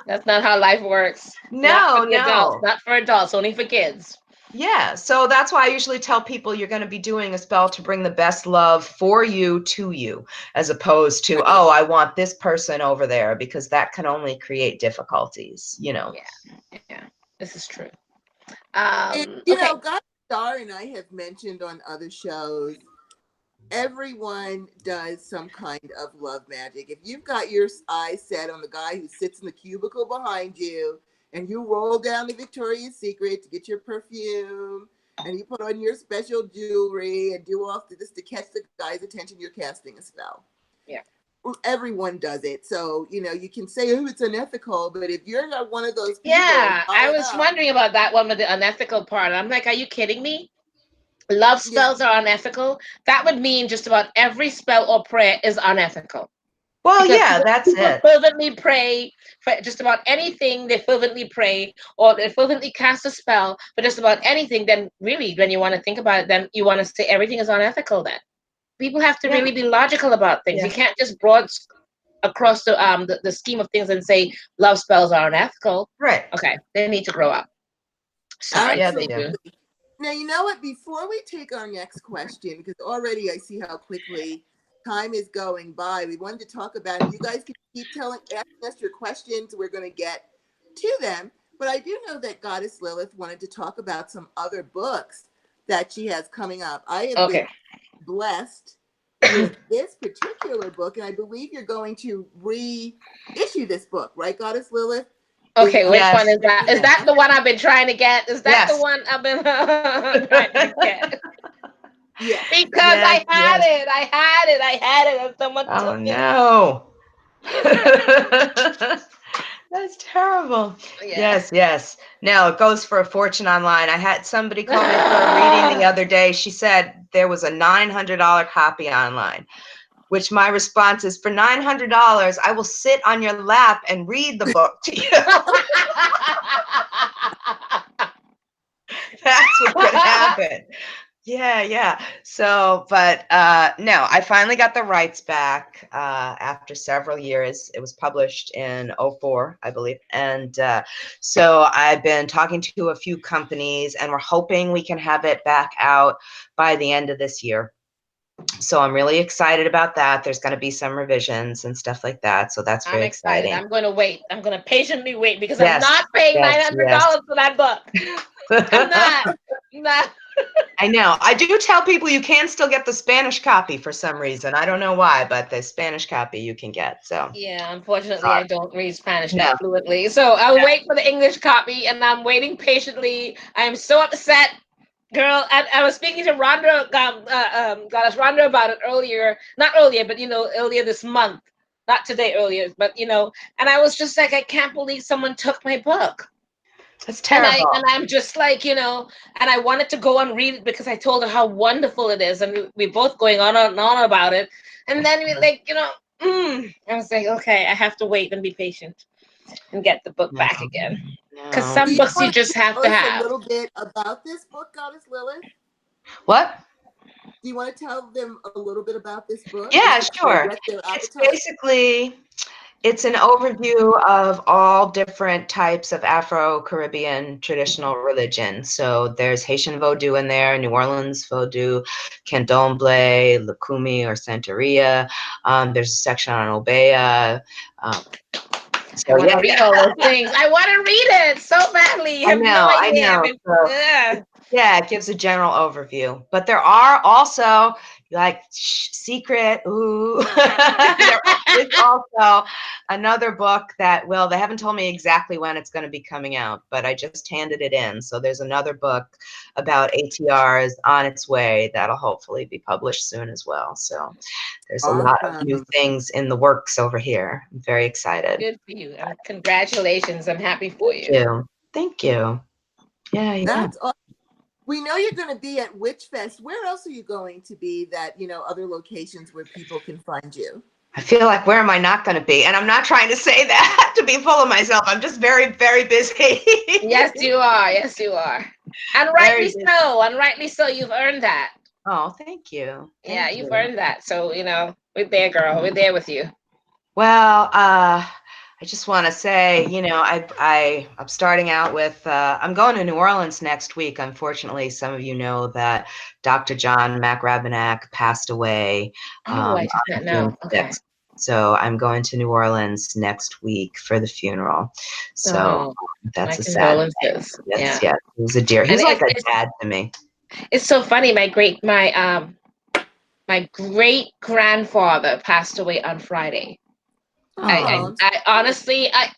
That's not how life works. Not No, for the adults, no. not for adults, only for kids. Yeah, so that's why I usually tell people you're going to be doing a spell to bring the best love for you to you, as opposed to, oh, I want this person over there, because that can only create difficulties, Yeah, yeah, this is true. And, Okay. God Star and I have mentioned on other shows, everyone does some kind of love magic. If you've got your eyes set on the guy who sits in the cubicle behind you, and you roll down to Victoria's Secret to get your perfume, and you put on your special jewelry and do all this to catch the guy's attention, you're casting a spell. Yeah. Well, everyone does it. So, you can say, oh, it's unethical, but if you're not one of those people, Yeah, I was wondering about that one with the unethical part. I'm like, are you kidding me? Love spells are unethical. That would mean just about every spell or prayer is unethical. Well, Because yeah, that's people it. fervently pray for just about anything. They fervently pray, or they fervently cast a spell for just about anything. Then really, when you want to think about it, then you want to say everything is unethical. Then people have to Yeah. really be logical about things. Yeah. You can't just broad across the scheme of things and say love spells are unethical. Right. Okay, they need to grow up. Sorry. Yeah, they do. Absolutely. Now, you know what? Before we take our next question, because already I see how quickly time is going by, we wanted to talk about, and you guys can keep asking us your questions. We're going to get to them. But I do know that Goddess Lilith wanted to talk about some other books that she has coming up. I have been blessed with this particular book, and I believe you're going to reissue this book, right, Goddess Lilith? Okay, which Yes. one is that? Is that the one I've been trying to get? Is that the Yes. one I've been trying to get? Yeah. Because Yes, I had it, and someone oh, took it. no. That's terrible. Yeah. Yes. No, it goes for a fortune online. I had somebody call me for a reading the other day. She said there was a $900 copy online, which my response is, for $900, I will sit on your lap and read the book to you. That's what could happen. Yeah. So, but no, I finally got the rights back after several years. It was published in 2004, I believe. And so I've been talking to a few companies, and we're hoping we can have it back out by the end of this year. So I'm really excited about that. There's going to be some revisions and stuff like that. So that's very exciting. I'm going to wait. I'm going to patiently wait, because I'm not paying $900 for that book. I'm not. I know. I do tell people you can still get the Spanish copy for some reason. I don't know why, but the Spanish copy you can get. So Yeah, unfortunately, I don't read Spanish No. that fluently. So I'll wait for the English copy, and I'm waiting patiently. I'm so upset, girl. I was speaking to Rhonda, Goddess Rhonda, about it earlier. Not earlier, but earlier this month. Not today, earlier, but and I was just like, I can't believe someone took my book. That's terrible. And I'm just like, and I wanted to go and read it because I told her how wonderful it is, and we're both going on and on about it. And then we I was like, okay, I have to wait and be patient and get the book back again. Because some books you just have to have. A little bit about this book, Goddess Lilith? What? Do you want to tell them a little bit about this book? Yeah, sure. It's basically, it's an overview of all different types of Afro-Caribbean traditional religion. So there's Haitian Vodou in there, New Orleans Vodou, Candomblé, Lukumi or Santeria. There's a section on Obeah. I want to read all those things. I want to read it so badly. You have no idea. I know. Yeah, it gives a general overview. But there are also like secret. Ooh. There's also another book that, well, they haven't told me exactly when it's going to be coming out, but I just handed it in. So there's another book about ATRs on its way that'll hopefully be published soon as well. So there's a lot of new Awesome. things in the works over here. I'm very excited. Good for you. Congratulations. I'm happy for Thank you. you. Thank you. Yeah. That's awesome. We know you're going to be at Witch Fest. Where else are you going to be that, other locations where people can find you? I feel like, where am I not going to be? And I'm not trying to say that to be full of myself. I'm just very, very busy. Yes, you are. Yes, you are. And rightly so. And rightly so. You've earned that. Oh, thank you. Yeah, you've earned that. So, we're there, girl. We're there with you. Well, I just want to say, I'm starting out with, I'm going to New Orleans next week. Unfortunately, some of you know that Dr. John McRabenack passed away. Oh, I did not know. Okay. So I'm going to New Orleans next week for the funeral. So that's a sad thing. Yes, yeah. He was a dear. He was like a dad to me. It's so funny. My great grandfather passed away on Friday. I honestly, I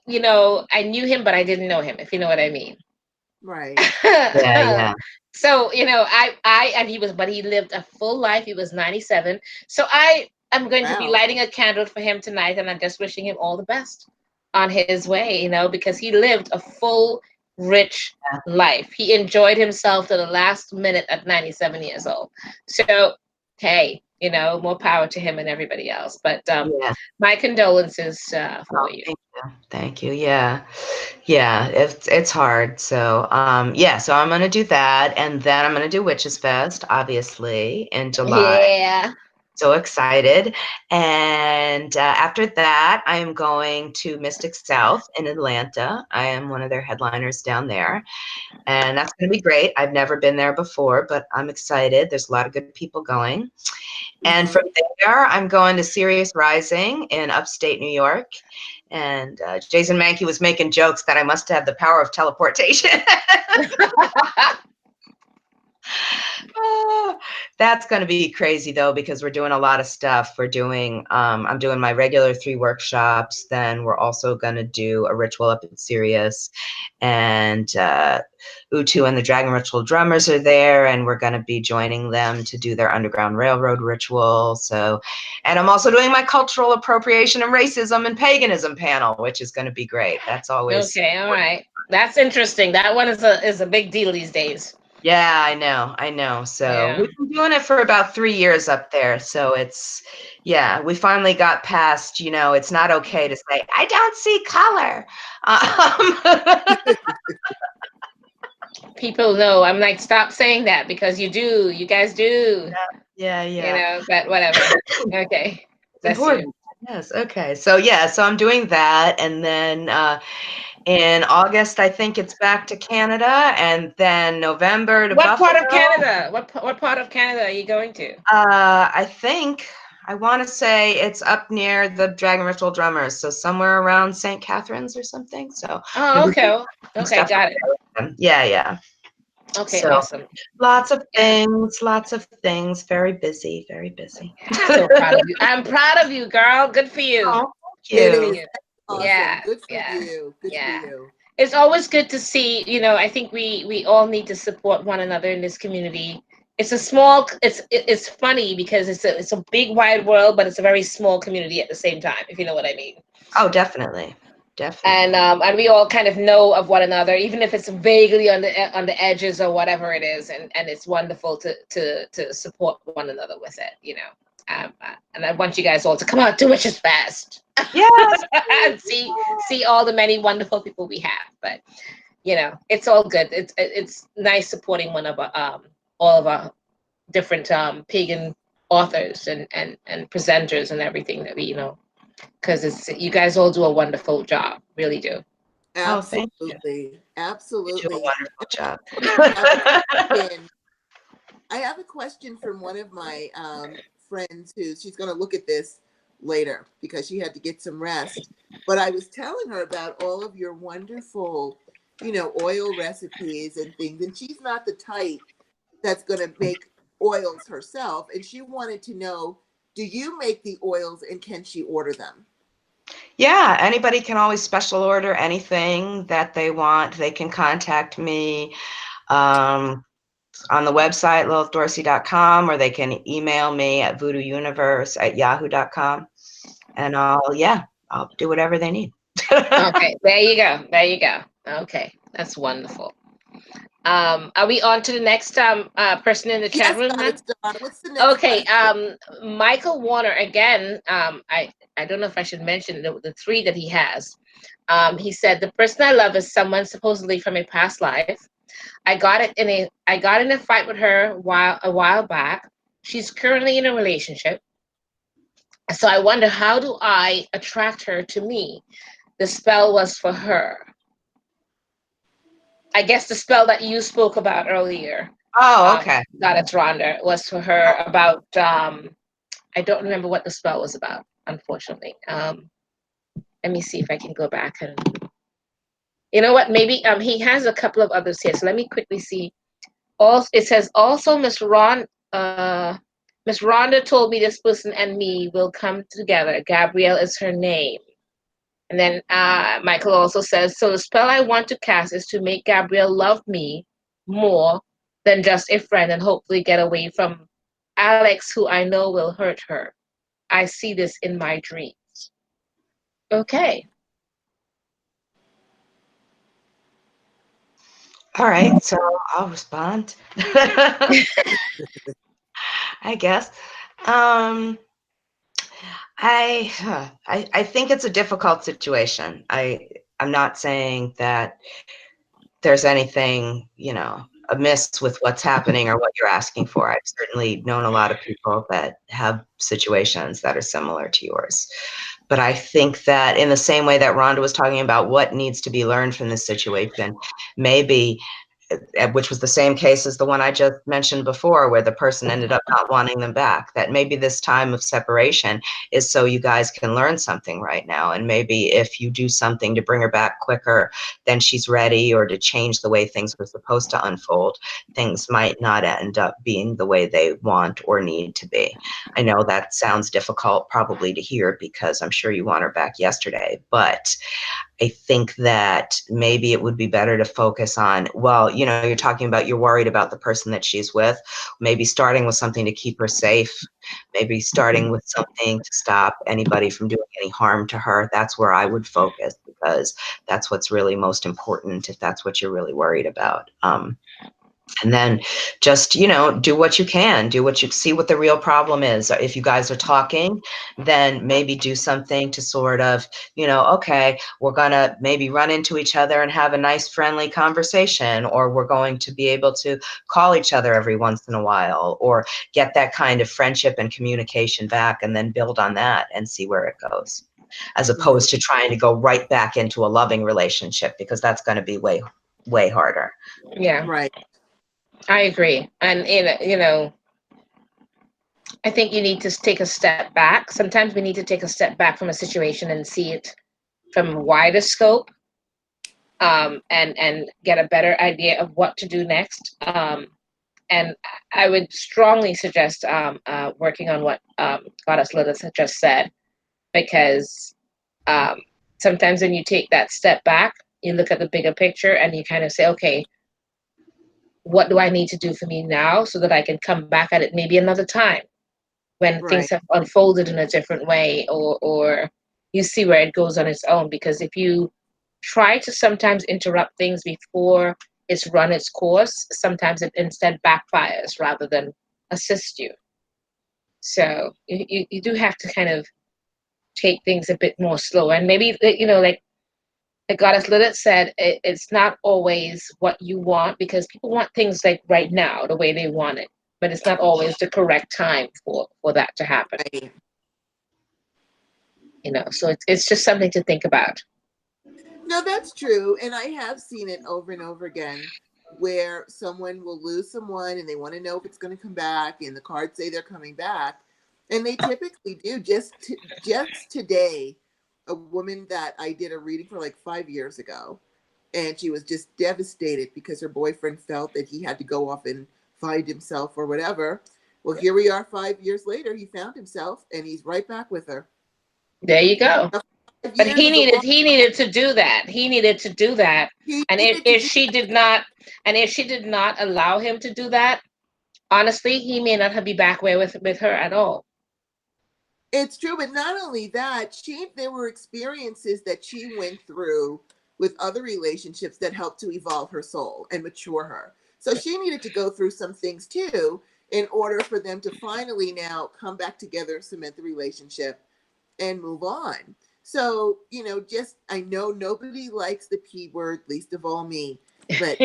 knew him, but I didn't know him, if you know what I mean. Right. Yeah. So, and he lived a full life. He was 97. So I'm going to be lighting a candle for him tonight, and I'm just wishing him all the best on his way, because he lived a full, rich life. He enjoyed himself to the last minute at 97 years old. So, hey, more power to him and everybody else. But my condolences for you. Thank you. Yeah. It's hard. So, so I'm going to do that. And then I'm going to do Witches Fest, obviously, in July. Yeah. So excited. And after that, I am going to Mystic South in Atlanta. I am one of their headliners down there. And that's going to be great. I've never been there before, but I'm excited. There's a lot of good people going. And from there, I'm going to Sirius Rising in upstate New York. And Jason Mankey was making jokes that I must have the power of teleportation. That's going to be crazy, though, because we're doing a lot of stuff. I'm doing my regular 3 workshops. Then we're also going to do a ritual up at Sirius. And Utu and the Dragon Ritual Drummers are there, and we're going to be joining them to do their Underground Railroad ritual. So, and I'm also doing my cultural appropriation and racism and paganism panel, which is going to be great. That's always okay. All right. That's interesting. That one is a big deal these days. Yeah, I know. So we've been doing it for about 3 years up there. So we finally got past, it's not okay to say, I don't see color. People know. I'm like, stop saying that, because you do. You guys do. Yeah. But whatever. Okay. That's important. Yes. Okay. So I'm doing that. And then in August, I think it's back to Canada, and then November to Buffalo. What part of Canada? What part of Canada are you going to? I want to say it's up near the Dragon Ritual Drummers, so somewhere around St. Catharines or something. So okay, got it. Yeah. Okay, so, awesome. Lots of things. Very busy. So proud of you. I'm proud of you, girl. Good for you. Oh, thank you. Awesome. Yeah. Good for you. Good for you. It's always good to see, I think we all need to support one another in this community. It's it's funny because it's a big wide world, but it's a very small community at the same time, if you know what I mean. Oh, definitely. And we all kind of know of one another, even if it's vaguely on the edges or whatever it is, and it's wonderful to support one another with it, and I want you guys all to come out to Witches Fest. Yes. And see all the many wonderful people we have. But it's all good. It's nice supporting one of all of our different pagan authors and presenters and everything that we because you guys all do a wonderful job, really do. Absolutely. You do a wonderful job. I have a question from one of my friends she's going to look at this later because she had to get some rest. But I was telling her about all of your wonderful, oil recipes and things. And she's not the type that's going to make oils herself, and she wanted to know, do you make the oils and can she order them? Yeah, anybody can always special order anything that they want. They can contact me on the website, lilithdorsey.com, or they can email me at voodoouniverse@yahoo.com. And I'll do whatever they need. Okay, there you go. There you go. Okay, that's wonderful. Are we on to the next person in the chat Yes, room Donna then? Star. What's the next Okay, question? Michael Warner again. I don't know if I should mention the three that he has. He said the person I love is someone supposedly from a past life. I got in a fight with her a while back. She's currently in a relationship. So I wonder, how do I attract her to me? The spell was for her. I guess the spell that you spoke about earlier, Oh, okay. Goddess Rhonda, was for her about, I don't remember what the spell was about, unfortunately. Let me see if I can go back and, you know what, maybe he has a couple of others here. So let me quickly see. Also, it says, also Miss Rhonda told me this person and me will come together. Gabrielle is her name. And then Michael also says, so the spell I want to cast is to make Gabrielle love me more than just a friend and hopefully get away from Alex, who I know will hurt her. I see this in my dreams. Okay. All right, so I'll respond. I guess. I think it's a difficult situation. I'm not saying that there's anything, amiss with what's happening or what you're asking for. I've certainly known a lot of people that have situations that are similar to yours. But I think that in the same way that Rhonda was talking about what needs to be learned from this situation, maybe, which was the same case as the one I just mentioned before, where the person ended up not wanting them back, that maybe this time of separation is so you guys can learn something right now. And maybe if you do something to bring her back quicker than she's ready, or to change the way things were supposed to unfold, things might not end up being the way they want or need to be. I know that sounds difficult probably to hear, because I'm sure you want her back yesterday, but I think that maybe it would be better to focus on, well, you're talking about, you're worried about the person that she's with, maybe starting with something to keep her safe, maybe starting with something to stop anybody from doing any harm to her. That's where I would focus, because that's what's really most important, if that's what you're really worried about. And then just, do what you can, see what the real problem is. If you guys are talking, then maybe do something to sort of, okay, we're going to maybe run into each other and have a nice friendly conversation, or we're going to be able to call each other every once in a while, or get that kind of friendship and communication back, and then build on that and see where it goes, as opposed to trying to go right back into a loving relationship, because that's going to be way, way harder. Yeah. Right. I agree. And, I think you need to take a step back. Sometimes we need to take a step back from a situation and see it from a wider scope, and get a better idea of what to do next. And I would strongly suggest working on what Goddess Lilith had just said, because sometimes when you take that step back, you look at the bigger picture and you kind of say, okay, what do I need to do for me now so that I can come back at it maybe another time when things have unfolded in a different way, or you see where it goes on its own. Because if you try to sometimes interrupt things before it's run its course, sometimes it instead backfires rather than assist you. So you do have to kind of take things a bit more slow. And maybe, like the Goddess Lilith said, it's not always what you want, because people want things like right now, the way they want it. But it's not always the correct time for that to happen. Right. So it's just something to think about. No, that's true. And I have seen it over and over again, where someone will lose someone and they want to know if it's going to come back, and the cards say they're coming back. And they typically do. Just today, a woman that I did a reading for like 5 years ago, and she was just devastated because her boyfriend felt that he had to go off and find himself or whatever. Well, here we are 5 years later. He found himself and he's right back with her. There you go. Now, 5 But years is a long he needed to do that. He needed to do that. He And needed to if do she did not, and if she did not allow him to do that, honestly, he may not be back with her at all. It's true, but not only that, there were experiences that she went through with other relationships that helped to evolve her soul and mature her. So she needed to go through some things too in order for them to finally now come back together, cement the relationship, and move on. So, I know nobody likes the P word, least of all me, but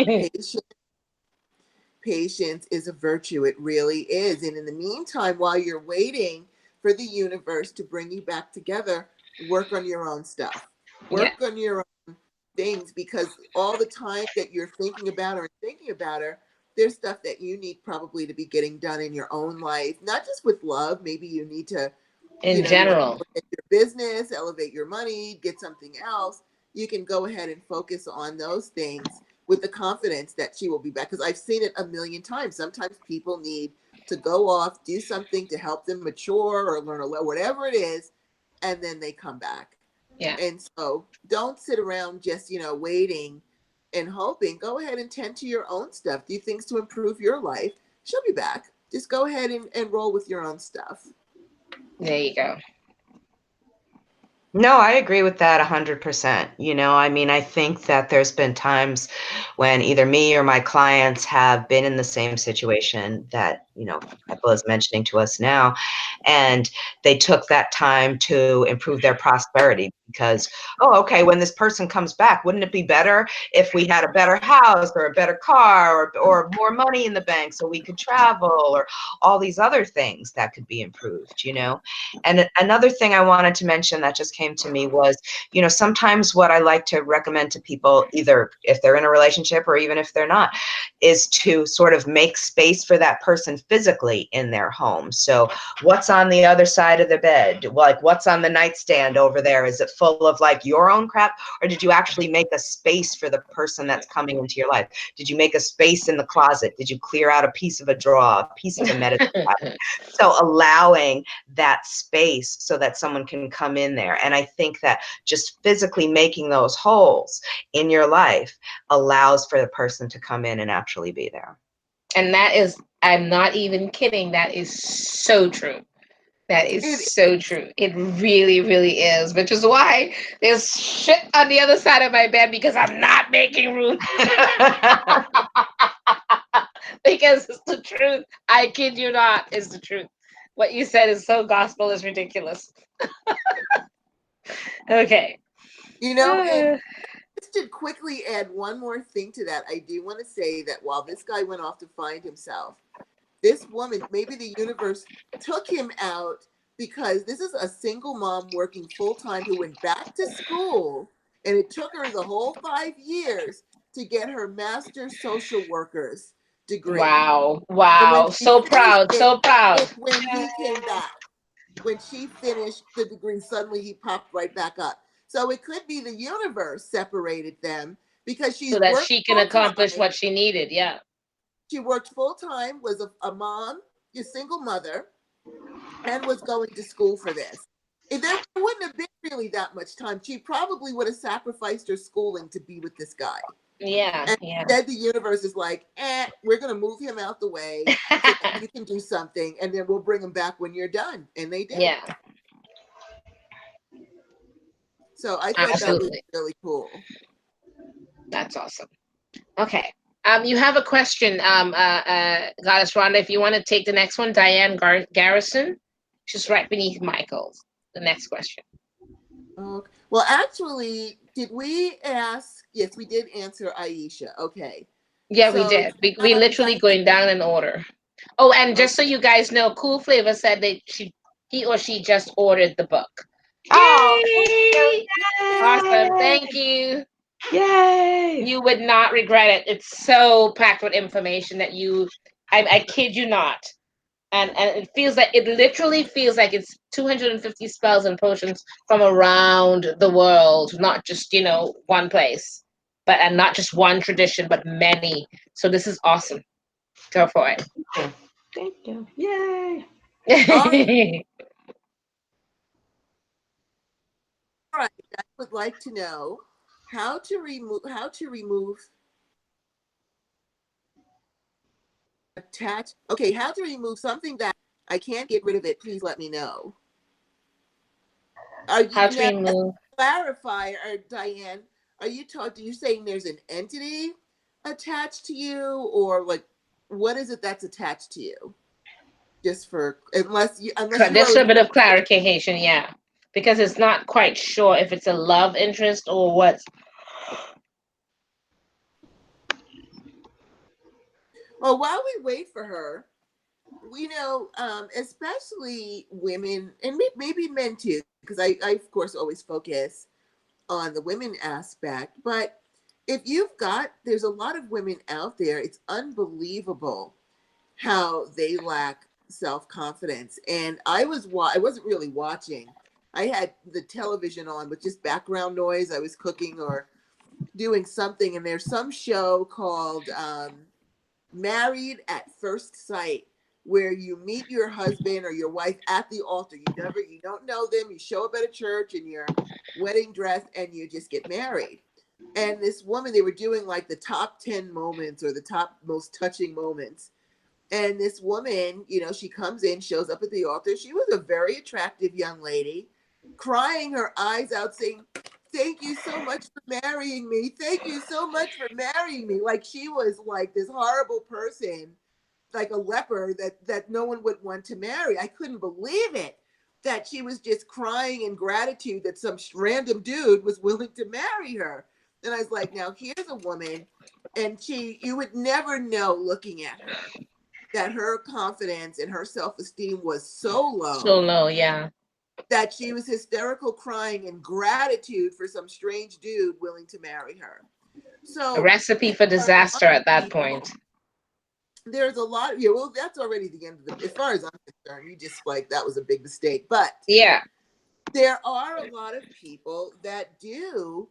patience is a virtue. It really is. And in the meantime, while you're waiting for the universe to bring you back together, work on your own stuff. Work on your own things, because all the time that you're thinking about her and thinking about her, there's stuff that you need probably to be getting done in your own life, not just with love. Maybe you need to, in you want to general. elevate your business, elevate your money, get something else. You can go ahead and focus on those things with the confidence that she will be back. Because I've seen it a million times. Sometimes people need to go off, do something to help them mature or learn a lesson, whatever it is, and then they come back. Yeah. And so don't sit around just, waiting and hoping. Go ahead and tend to your own stuff. Do things to improve your life. She'll be back. Just go ahead and roll with your own stuff. There you go. No, I agree with that 100%. I think that there's been times when either me or my clients have been in the same situation that, Michael is mentioning to us now, and they took that time to improve their prosperity because, okay, when this person comes back, wouldn't it be better if we had a better house or a better car or more money in the bank so we could travel, or all these other things that could be improved, And another thing I wanted to mention that just came to me was, sometimes what I like to recommend to people, either if they're in a relationship or even if they're not, is to sort of make space for that person physically in their home. So what's on the other side of the bed? Like, what's on the nightstand over there? Is it full of like your own crap? Or did you actually make a space for the person that's coming into your life? Did you make a space in the closet? Did you clear out a piece of a drawer, a piece to meditate? So allowing that space so that someone can come in there. And I think that just physically making those holes in your life allows for the person to come in and actually be there. And that is, I'm not even kidding, that is so true. That is so true. It really, really is, which is why there's shit on the other side of my bed because I'm not making room. Because it's the truth. I kid you not, it's the truth. What you said is so gospel, is ridiculous. Okay. And just to quickly add one more thing to that, I do want to say that while this guy went off to find himself, this woman, maybe the universe took him out because this is a single mom working full-time who went back to school, and it took her the whole 5 years to get her master's social worker's degree. Wow. So proud. When he came back, when she finished the degree, suddenly he popped right back up. So it could be the universe separated them because so that she can accomplish what she needed. Yeah. She worked full-time, was a mom, a single mother, and was going to school for this. If there wouldn't have been really that much time, she probably would have sacrificed her schooling to be with this guy. Yeah. And instead, the universe is like, we're going to move him out the way so that you can do something, and then we'll bring him back when you're done. And they did. Yeah. So I thought that was really cool. That's awesome. Okay. You have a question, Goddess Rhonda. If you want to take the next one, Diane Garrison, she's right beneath Michael's. The next question. Okay. Well, actually, did we ask? Yes, we did answer Aisha. Okay. Yeah, so, we did. We literally going down in order. Oh, and just so you guys know, Cool Flavor said that he or she just ordered the book. Yay! Awesome. Thank you. Yay! You would not regret it. It's so packed with information that I kid you not. And it literally feels like it's 250 spells and potions from around the world, not just, one place, and not just one tradition, but many. So this is awesome. Go for it. Thank you. Yay. All right, I would like to know how to remove attach. Okay, how to remove something that I can't get rid of it. Please let me know. Are you How to now remove? clarify, or Diane? Are you saying there's an entity attached to you, or like what is it that's attached to you? Just for unless you Just a already. bit of clarification, yeah, because it's not quite sure if it's a love interest or what. Well, while we wait for her, especially women and maybe men too, because I of course always focus on the women aspect. But there's a lot of women out there. It's unbelievable how they lack self-confidence. And I wasn't really watching. I had the television on with just background noise. I was cooking or doing something, and there's some show called Married at First Sight, where you meet your husband or your wife at the altar. You don't know them. You show up at a church in your wedding dress and you just get married. And this woman, they were doing like the top 10 moments or the top most touching moments. And this woman, she comes in, shows up at the altar. She was a very attractive young lady, crying her eyes out, saying, "Thank you so much for marrying me. Thank you so much for marrying me." Like she was like this horrible person, like a leper that no one would want to marry. I couldn't believe it, that she was just crying in gratitude that some random dude was willing to marry her. And I was like, now here's a woman, and you would never know looking at her that her confidence and her self-esteem was so So low low, yeah. that she was hysterical crying in gratitude for some strange dude willing to marry her. A So recipe for disaster at that point. There's a lot of, yeah, well, that's already the end of as far as I'm concerned, you just like, that was a big mistake. But yeah, there are a lot of people that do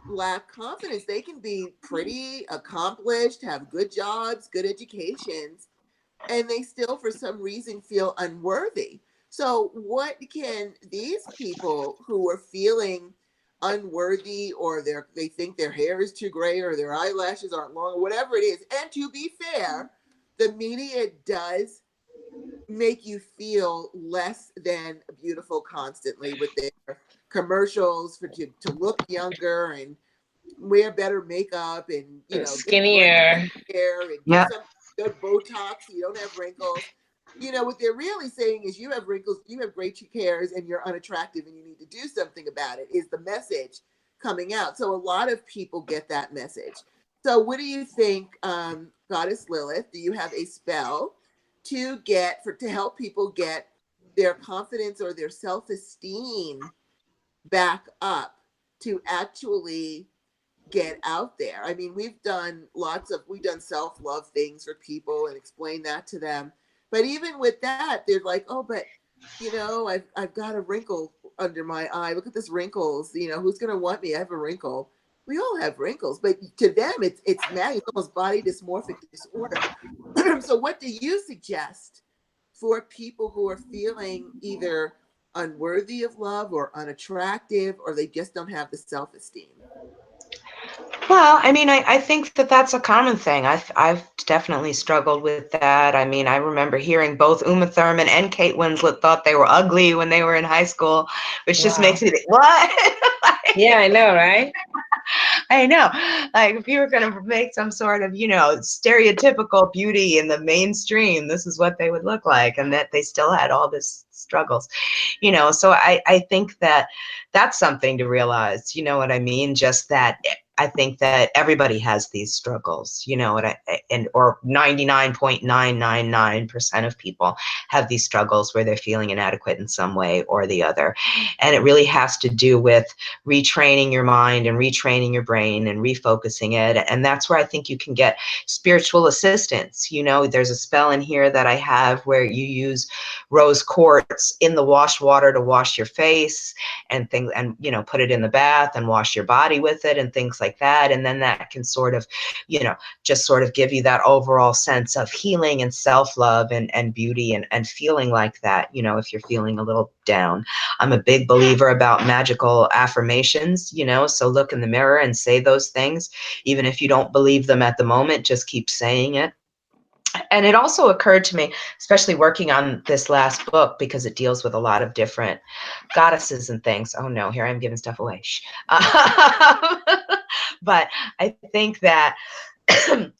lack confidence. They can be pretty accomplished, have good jobs, good educations, and they still for some reason feel unworthy. So what can these people who are feeling unworthy, or they think their hair is too gray or their eyelashes aren't long or whatever it is, and to be fair, the media does make you feel less than beautiful constantly with their commercials to look younger and wear better makeup and get skinnier. hair and get Yeah. some good Botox so you don't have wrinkles. What they're really saying is you have wrinkles, you have gray hairs, and you're unattractive and you need to do something about it, is the message coming out. So a lot of people get that message. So what do you think, Goddess Lilith, do you have a spell to help people get their confidence or their self-esteem back up to actually get out there? I mean, we've done self-love things for people and explained that to them. But even with that, they're like, "Oh, but I've got a wrinkle under my eye. Look at this wrinkles. Who's gonna want me? I have a wrinkle." We all have wrinkles, but to them, it's mad. It's almost body dysmorphic disorder. So, what do you suggest for people who are feeling either unworthy of love or unattractive, or they just don't have the self-esteem? Well, I mean, I think that that's a common thing. I've definitely struggled with that. I mean, I remember hearing both Uma Thurman and Kate Winslet thought they were ugly when they were in high school, which just makes me think, what? Yeah, I know, right? I know. Like, if you were going to make some sort of, stereotypical beauty in the mainstream, this is what they would look like, and that they still had all this struggles. So I think that that's something to realize, you know what I mean? Just that I think that everybody has these struggles, or 99.999% of people have these struggles where they're feeling inadequate in some way or the other. And it really has to do with retraining your mind and retraining your brain and refocusing it. And that's where I think you can get spiritual assistance. There's a spell in here that I have where you use rose quartz in the wash water to wash your face and things, and put it in the bath and wash your body with it and things like like that. And then that can sort of, you know, just sort of give you that overall sense of healing and self-love and beauty and feeling like that, you know, if you're feeling a little down. I'm a big believer about magical affirmations, you know, so look in the mirror and say those things. Even if you don't believe them at the moment, just keep saying it. And it also occurred to me, especially working on this last book, because it deals with a lot of different goddesses and things. Oh no, here I am giving stuff away. But I think that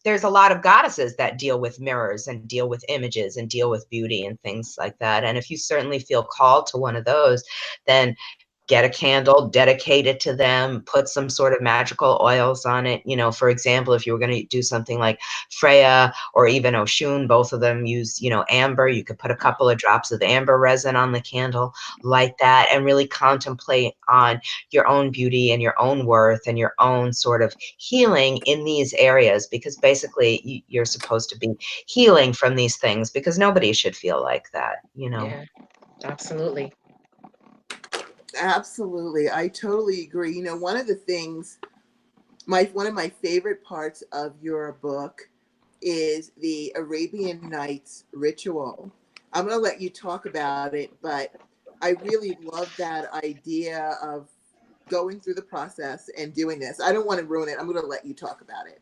there's a lot of goddesses that deal with mirrors and deal with images and deal with beauty and things like that. And if you certainly feel called to one of those, then get a candle, dedicate it to them, put some sort of magical oils on it. You know, for example, if you were going to do something like Freya or even Oshun, both of them use, you know, amber. You could put a couple of drops of amber resin on the candle, light that, and really contemplate on your own beauty and your own worth and your own sort of healing in these areas, because basically you're supposed to be healing from these things, because nobody should feel like that, you know. Yeah, absolutely. Absolutely. I totally agree. You know, one of the things, one of my favorite parts of your book is the Arabian Nights ritual. I'm going to let you talk about it, but I really love that idea of going through the process and doing this. I don't want to ruin it. I'm going to let you talk about it.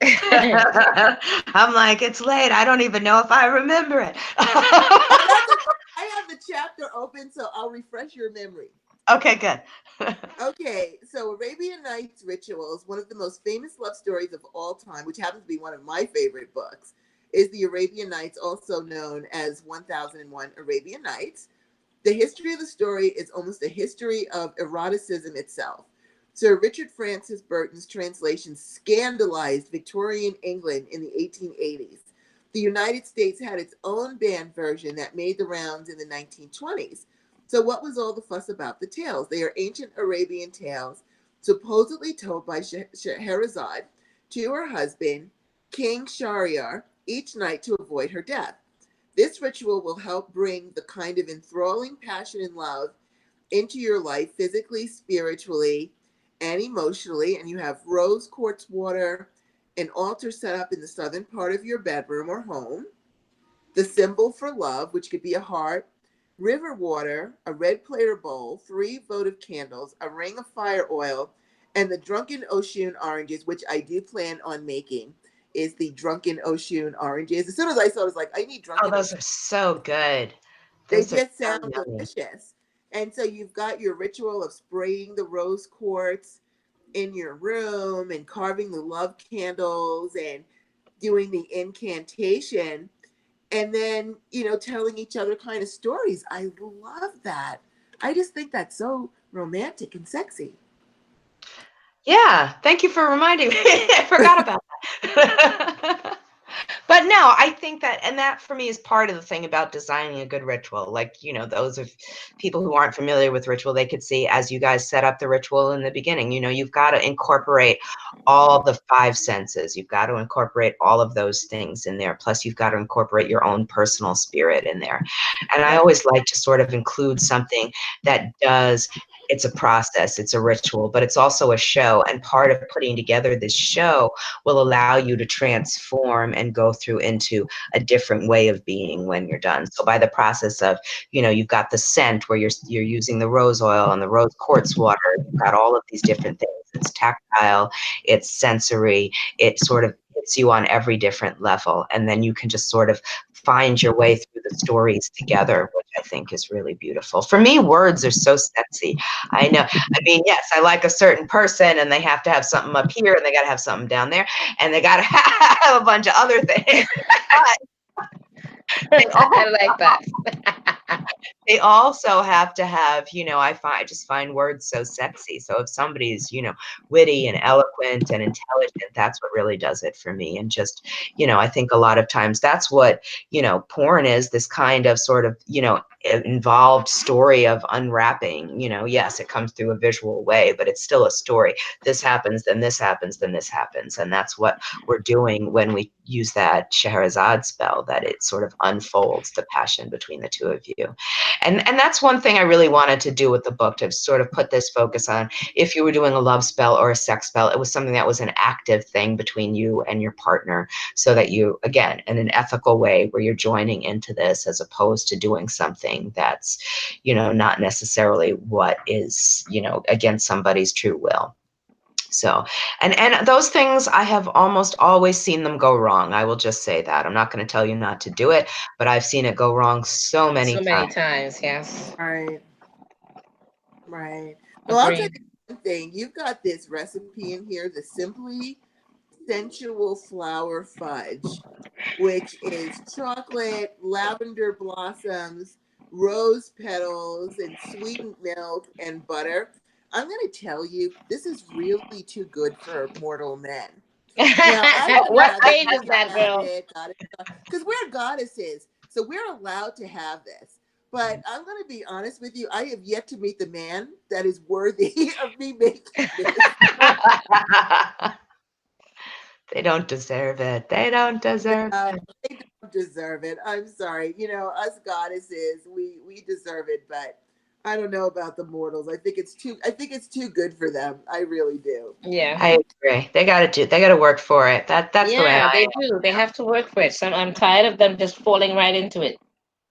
I'm like, it's late. I don't even know if I remember it. I have the chapter open, so I'll refresh your memory. Okay, good. Okay, so Arabian Nights Rituals, one of the most famous love stories of all time, which happens to be one of my favorite books, is the Arabian Nights, also known as 1001 Arabian Nights. The history of the story is almost a history of eroticism itself. Sir Richard Francis Burton's translation scandalized Victorian England in the 1880s. The United States had its own banned version that made the rounds in the 1920s. So what was all the fuss about the tales? They are ancient Arabian tales, supposedly told by Scheherazade to her husband, King Shahryar, each night to avoid her death. This ritual will help bring the kind of enthralling passion and love into your life, physically, spiritually, and emotionally. And you have rose quartz water, an altar set up in the southern part of your bedroom or home, the symbol for love, which could be a heart, river water, a red platter bowl, 3 votive candles, a ring of fire oil, and the drunken Oshun oranges, which I do plan on making, is the drunken Oshun oranges. As soon as I saw it, I was like, I need drunken. Oh, those are so good. They Those are just so sound yummy. delicious. And so you've got your ritual of spraying the rose quartz in your room and carving the love candles and doing the incantation. And then, you know, telling each other kind of stories. I love that. I just think that's so romantic and sexy. Yeah, thank you for reminding me. I forgot about that. But no, I think that, and that for me is part of the thing about designing a good ritual. Like, you know, those of people who aren't familiar with ritual, they could see as you guys set up the ritual in the beginning, you know, you've got to incorporate all the 5 senses. You've got to incorporate all of those things in there. Plus, you've got to incorporate your own personal spirit in there. And I always like to sort of include something that does. It's a process, it's a ritual, but it's also a show. And part of putting together this show will allow you to transform and go through into a different way of being when you're done. So by the process of, you know, you've got the scent where you're using the rose oil and the rose quartz water, you've got all of these different things. It's tactile, it's sensory, it sort of hits you on every different level. And then you can just sort of find your way through the stories together, which I think is really beautiful. For me, words are so sexy. I know. I mean, yes, I like a certain person and they have to have something up here and they got to have something down there and they got to have a bunch of other things. I like that. They also have to have, you know, I just find words so sexy. So if somebody's, you know, witty and eloquent and intelligent, that's what really does it for me. And just, you know, I think a lot of times that's what, you know, porn is, this kind of sort of, you know, involved story of unwrapping. You know, yes, it comes through a visual way, but it's still a story. This happens, then this happens, then this happens. And that's what we're doing when we use that Scheherazade spell, that it sort of unfolds the passion between the two of you. And that's one thing I really wanted to do with the book, to sort of put this focus on, if you were doing a love spell or a sex spell, it was something that was an active thing between you and your partner, so that you, again, in an ethical way, where you're joining into this, as opposed to doing something that's, you know, not necessarily what is, you know, against somebody's true will. So, and those things, I have almost always seen them go wrong. I will just say that. I'm not going to tell you not to do it, but I've seen it go wrong so many So times. many times, yes. Right. Right. Well, I'll tell Agreed. you one thing. You've got this recipe in here, the Simply Sensual Flower Fudge, which is chocolate, lavender blossoms, rose petals, and sweetened milk and butter. I'm going to tell you, this is really too good for mortal men. Now, I would What have it, stage you is can that, have girl? it, because we're goddesses, so we're allowed to have this. But I'm going to be honest with you, I have yet to meet the man that is worthy of me making this. They don't deserve it. They don't deserve it. They don't deserve it. I'm sorry. You know, us goddesses, we deserve it, but I don't know about the mortals. I think it's too good for them. I really do. Yeah. I agree. They got to work for it. That's the way Yeah, I they am. do. They have to work for it. So I'm tired of them just falling right into it too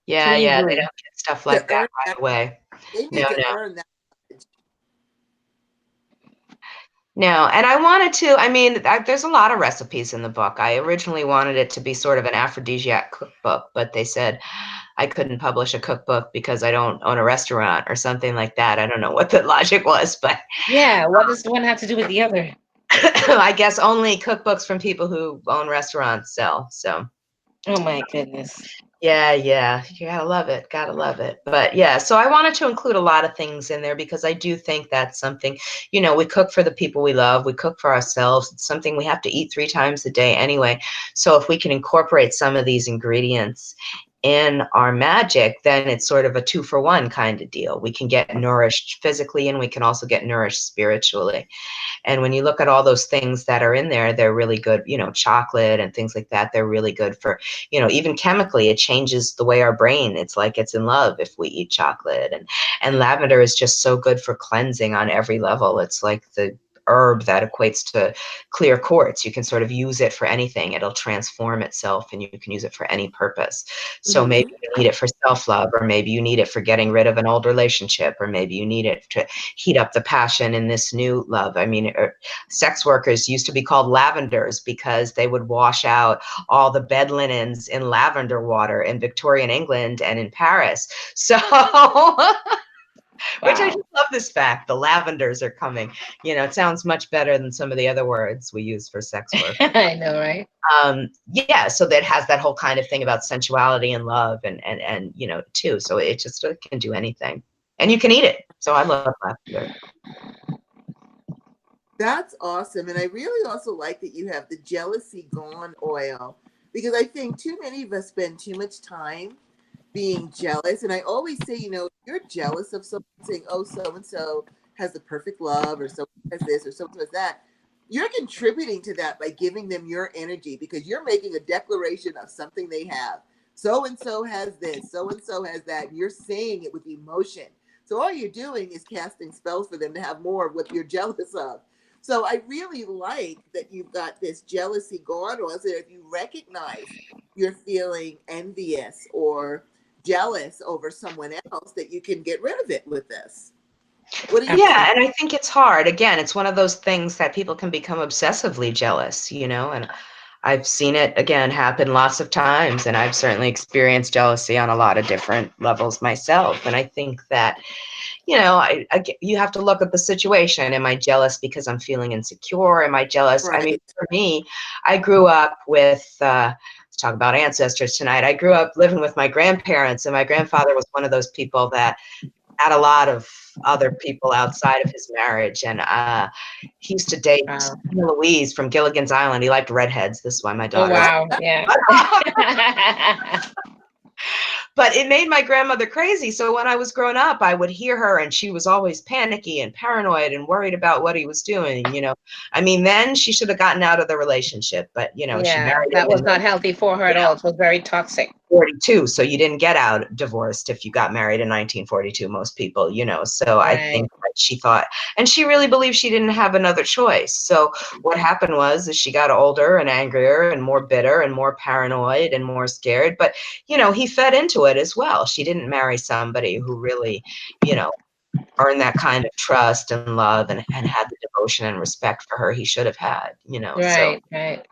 Yeah, they easily. don't get stuff To like that earn right that, away. they No, need to no. earn that. No, and I wanted to, I mean, there's a lot of recipes in the book. I originally wanted it to be sort of an aphrodisiac cookbook, but they said I couldn't publish a cookbook because I don't own a restaurant or something like that. I don't know what the logic was, but Yeah, what does one have to do with the other? I guess only cookbooks from people who own restaurants sell. So Oh my goodness. yeah, you gotta love it, gotta love it. But yeah, so I wanted to include a lot of things in there because I do think that's something, you know, we cook for the people we love, we cook for ourselves. It's something we have to eat 3 times a day anyway. So if we can incorporate some of these ingredients in our magic, then it's sort of a 2-for-1 kind of deal. We can get nourished physically and we can also get nourished spiritually. And when you look at all those things that are in there, they're really good, you know, chocolate and things like that. They're really good for, you know, even chemically, it changes the way our brain, it's like it's in love if we eat chocolate. And lavender is just so good for cleansing on every level. It's like the herb that equates to clear quartz. You can sort of use it for anything. It'll transform itself and you can use it for any purpose. So maybe you need it for self-love, or maybe you need it for getting rid of an old relationship, or maybe you need it to heat up the passion in this new love. I mean, sex workers used to be called lavenders because they would wash out all the bed linens in lavender water in Victorian England and in Paris. So which I just love this fact. The lavenders are coming. You know, it sounds much better than some of the other words we use for sex work. I know, right? Yeah, so that has that whole kind of thing about sensuality and love and you know, too. So it just can do anything. And you can eat it. So I love lavender. That's awesome. And I really also like that you have the jealousy gone oil, because I think too many of us spend too much time being jealous. And I always say, you know, if you're jealous of someone, saying, oh, so-and-so has the perfect love, or so has this, or so-and-so has that, you're contributing to that by giving them your energy, because you're making a declaration of something they have. So-and-so has this, so-and-so has that, and you're saying it with emotion. So all you're doing is casting spells for them to have more of what you're jealous of. So I really like that you've got this jealousy going on. So if you recognize you're feeling envious or jealous over someone else, that you can get rid of it with this. What do you think? Yeah, and I think it's hard. Again, it's one of those things that people can become obsessively jealous, you know, and I've seen it again happen lots of times, and I've certainly experienced jealousy on a lot of different levels myself. And I think that, you know, you have to look at the situation. Am I jealous because I'm feeling insecure? Am I jealous? I mean, Right. for me, I grew up with, let's talk about ancestors tonight. I grew up living with my grandparents, and my grandfather was one of those people that had a lot of other people outside of his marriage. And he used to date Wow. Louise from Gilligan's Island. He liked redheads. This is why my Oh daughter. wow. Yeah. But it made my grandmother crazy. So when I was growing up, I would hear her and she was always panicky and paranoid and worried about what he was doing, you know. I mean, then she should have gotten out of the relationship, but you know, she Yeah, married that him was in not healthy for her at all. It was very toxic. 42, so you didn't get out divorced if you got married in 1942, most people, you know. So I Right. think that she thought, and she really believed she didn't have another choice. So what happened was is she got older and angrier and more bitter and more paranoid and more scared, but you know, he fed into it as well. She didn't marry somebody who really, you know, earned that kind of trust and love and had the devotion and respect for her he should have had, you know. So Right, right.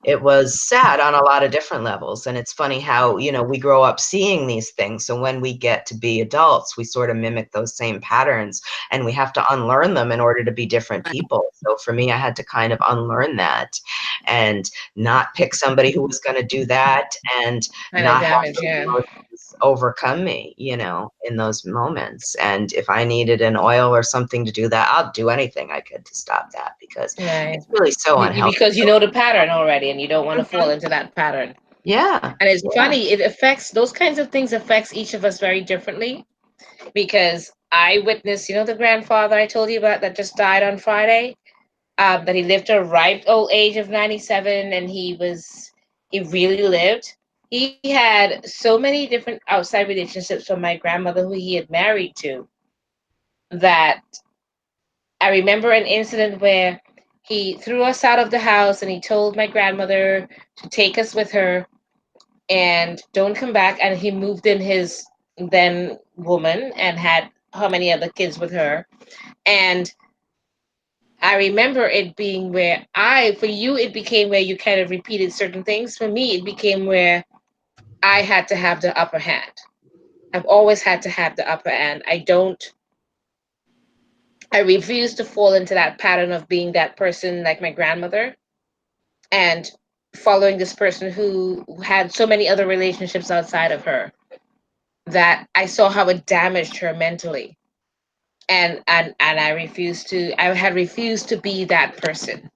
it was sad on a lot of different levels. And it's funny how, you know, we grow up seeing these things. So when we get to be adults, we sort of mimic those same patterns and we have to unlearn them in order to be different people. So for me, I had to kind of unlearn that and not pick somebody who was going to do that and Kind of not have damage, those yeah. emotions overcome me, you know, in those moments. And if I needed an oil or something to do that, I'll do anything I could to stop that because Right. it's really so unhealthy. Because you know the pattern already and you don't want to fall Mhm. into that pattern. Yeah. And it's Yeah. funny, it affects, those kinds of things affects each of us very differently, because I witnessed, you know, the grandfather I told you about that just died on Friday, that he lived to a ripe old age of 97, and he really lived. He had so many different outside relationships from my grandmother who he had married to, that I remember an incident where he threw us out of the house and he told my grandmother to take us with her and don't come back. And he moved in his then woman and had how many other kids with her. And I remember it being where for you, it became where you kind of repeated certain things. For me, it became where I had to have the upper hand. I've always had to have the upper hand. I refuse to fall into that pattern of being that person like my grandmother and following this person who had so many other relationships outside of her, that I saw how it damaged her mentally. And I had refused to be that person.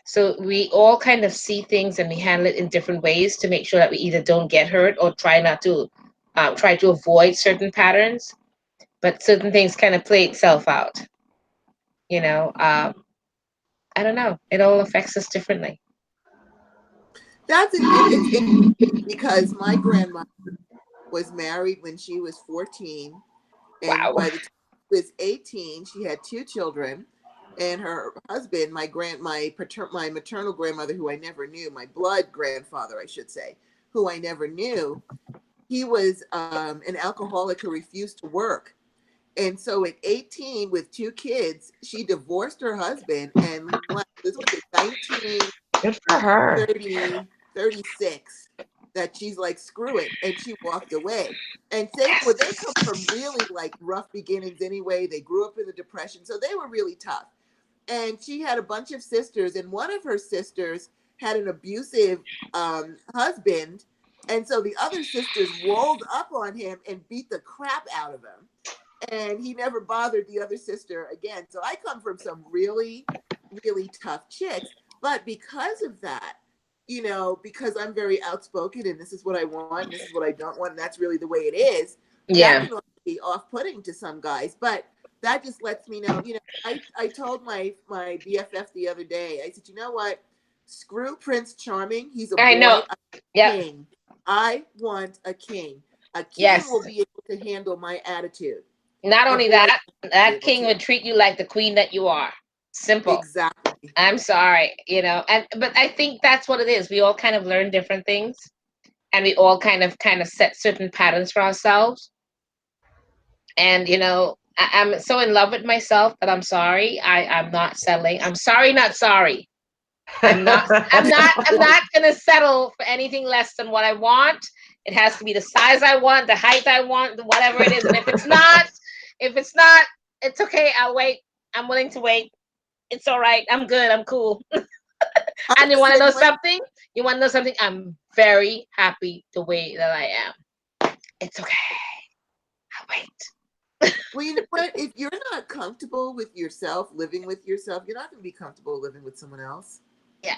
So we all kind of see things and we handle it in different ways to make sure that we either don't get hurt or try to avoid certain patterns. But certain things kind of play itself out. You know, I don't know. It all affects us differently. It's interesting because my grandma was married when she was 14, and Wow. by the time she was 18, she had two children, and her husband, my maternal grandmother, who I never knew, my blood grandfather, I should say, who I never knew, he was an alcoholic who refused to work. And so at 18, with two kids, she divorced her husband and left. This was in Good for her. 36, that she's like, screw it. And she walked away. And same for, they come from really like rough beginnings anyway. They grew up in the Depression. So they were really tough. And she had a bunch of sisters, and one of her sisters had an abusive husband. And so the other sisters rolled up on him and beat the crap out of him, and he never bothered the other sister again. So I come from some really, really tough chicks. But because of that, you know, because I'm very outspoken and this is what I want, and this is what I don't want, and that's really the way it is, that Yeah. can be off-putting to some guys. But that just lets me know, you know, I told my BFF the other day, I said, you know what? Screw Prince Charming. He's a I boy. know. I'm a Yep. king. I want a king. A king Yes. will be able to handle my attitude. Not A only boy that, won't be that able king to. would treat you like the queen that you are. Simple. Exactly. I'm sorry, you know. And but I think that's what it is. We all kind of learn different things, and we all kind of set certain patterns for ourselves. And you know, I'm so in love with myself that I'm sorry. I'm not settling. I'm sorry, not sorry. I'm not. I'm not gonna settle for anything less than what I want. It has to be the size I want, the height I want, whatever it is. And if it's not, it's okay. I'll wait. I'm willing to wait. It's all right. I'm good. I'm cool. I'm And you the want to know same way. something? You want to know something? I'm very happy the way that I am. It's okay. I'll wait. Well, you know what? If you're not comfortable with yourself, living with yourself, you're not going to be comfortable living with someone else. Yeah.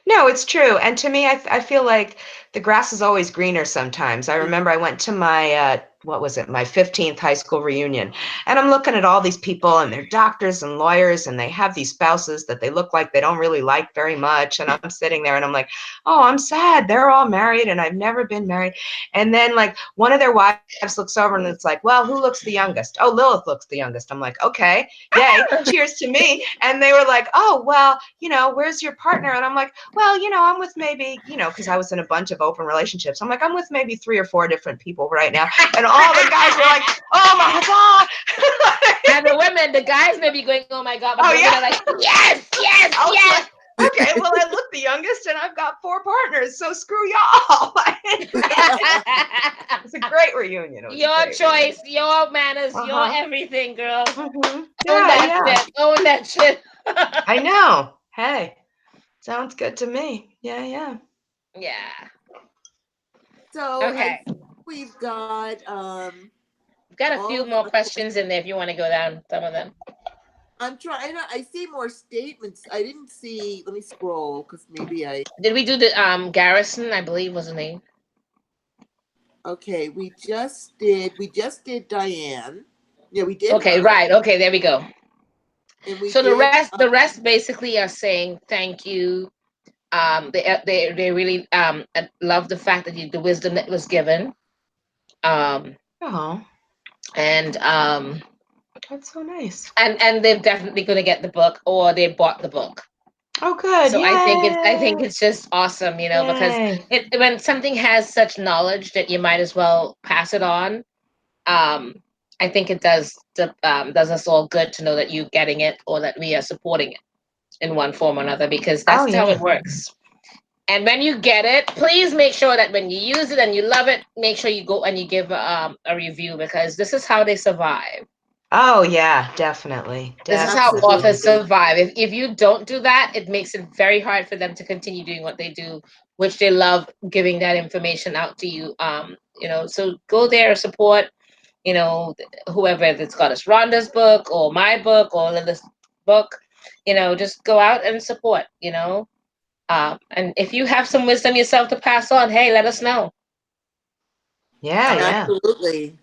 No, it's true. And to me, I feel like the grass is always greener sometimes. I Mhm. remember I went to my, what was it, my 15th high school reunion. And I'm looking at all these people, and they're doctors and lawyers, and they have these spouses that they look like they don't really like very much. And I'm sitting there and I'm like, oh, I'm sad. They're all married, and I've never been married. And then, like, one of their wives looks over and it's like, well, who looks the youngest? Oh, Lilith looks the youngest. I'm like, okay, yay, cheers to me. And they were like, oh, well, where's your partner? And I'm like, well, I'm with maybe, because I was in a bunch of open relationships. I'm like, I'm with maybe 3 or 4 different people right now. And all the guys were like, oh my God. And the women, the guys may be going, oh my God, but Oh, the women yeah. are like, yes, yes, I was yes. like, okay, well, I look the youngest and I've got 4 partners, so screw y'all. It's a great reunion. It was a Your great choice, reunion. your manners, your Uh-huh. everything, girl. Mm-hmm. Own Yeah, that yeah. shit. Own that shit. I know. Hey, sounds good to me. Yeah, yeah. Yeah. So I Okay. think we've got We've got a all few of more our questions in there if you want to go down some of them. I'm trying. I see more statements. I didn't see. Let me scroll because maybe I. Did we do the Garrison, I believe was the name? Okay, we just did. We just did Diane. Yeah, we did Okay, her, right. Okay, there we go. and we So the did. rest, the rest basically are saying thank you. They really love the fact that the wisdom that was given. Um, Oh, and that's so nice. and they're definitely going to get the book or they bought the book. Oh, good. So I think Yay. it's just awesome, because Yay. when something has such knowledge that you might as well pass it on. Um, I think it does us all good to know that you're getting it or that we are supporting it in one form or another, because Oh, that's how yeah. it works. And when you get it, please make sure that when you use it and you love it, make sure you go and you give a review, because this is how they survive. Oh, yeah, definitely. This is how Definitely. authors Absolutely. survive. If you don't do that, it makes it very hard for them to continue doing what they do, which they love giving that information out to you. So go there, support, whoever that's got us, Rhonda's book or my book or Lilith's book, just go out and support, and if you have some wisdom yourself to pass on, hey, let us know. Yeah, All right. yeah. Absolutely.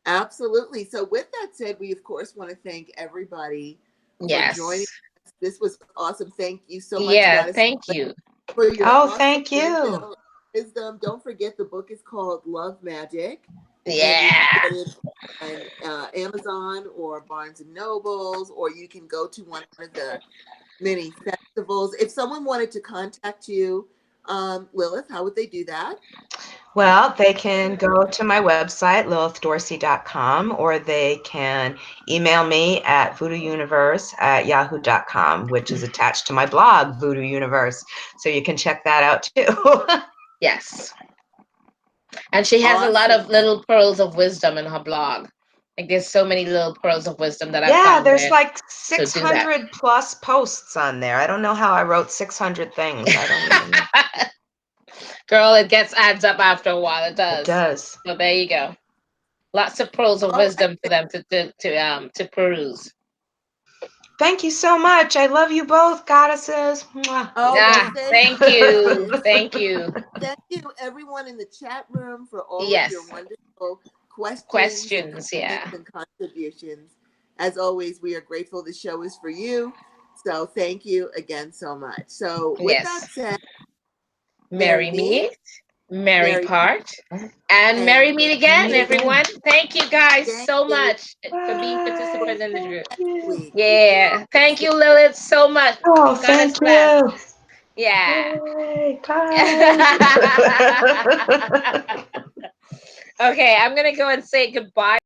Absolutely. So, with that said, we of course want to thank everybody for joining Yes. us. This was awesome. Thank you so much, Yeah. Goddess, Thank you. for your Oh, awesome thank you. wisdom. Don't forget the book is called Love Magic, and you can Yeah. get it on Amazon or Barnes and Nobles, or you can go to one of the many festivals. If someone wanted to contact you, Lilith, how would they do that? Well, they can go to my website, lilithdorsey.com, or they can email me at voodoouniverse@yahoo.com, which is attached to my blog, Voodoo Universe. So you can check that out too. Yes. And she has a lot Awesome. of little pearls of wisdom in her blog. Like there's so many little pearls of wisdom that I've Yeah, found there's there. like So do that. 600 plus posts on there. I don't know how I wrote 600 things. I don't even know. Girl, it gets adds up after a while. It It does. does. So there you go. Lots of pearls of All right. wisdom for them to peruse. Thank you so much. I love you both, goddesses. Mwah. Oh, well, thank Thank you, you. goddess. Thank you. Thank you, everyone in the chat room, for all of your Yes. wonderful questions and Questions, comments yeah. and contributions. As always, we are grateful the show is for you. So thank you again so much. So, with that Yes. said, merry Merry me, meet, merry merry part, part, and and merry meet We'll again, meet again. everyone. Thank you guys thank so you much for being Bye. participants in the Thank group. next you. week. Yeah. Thank you, Lilith, so much. Oh, Goddess thank bless. you. Yeah. Yay. Bye. Okay, I'm going to go and say goodbye.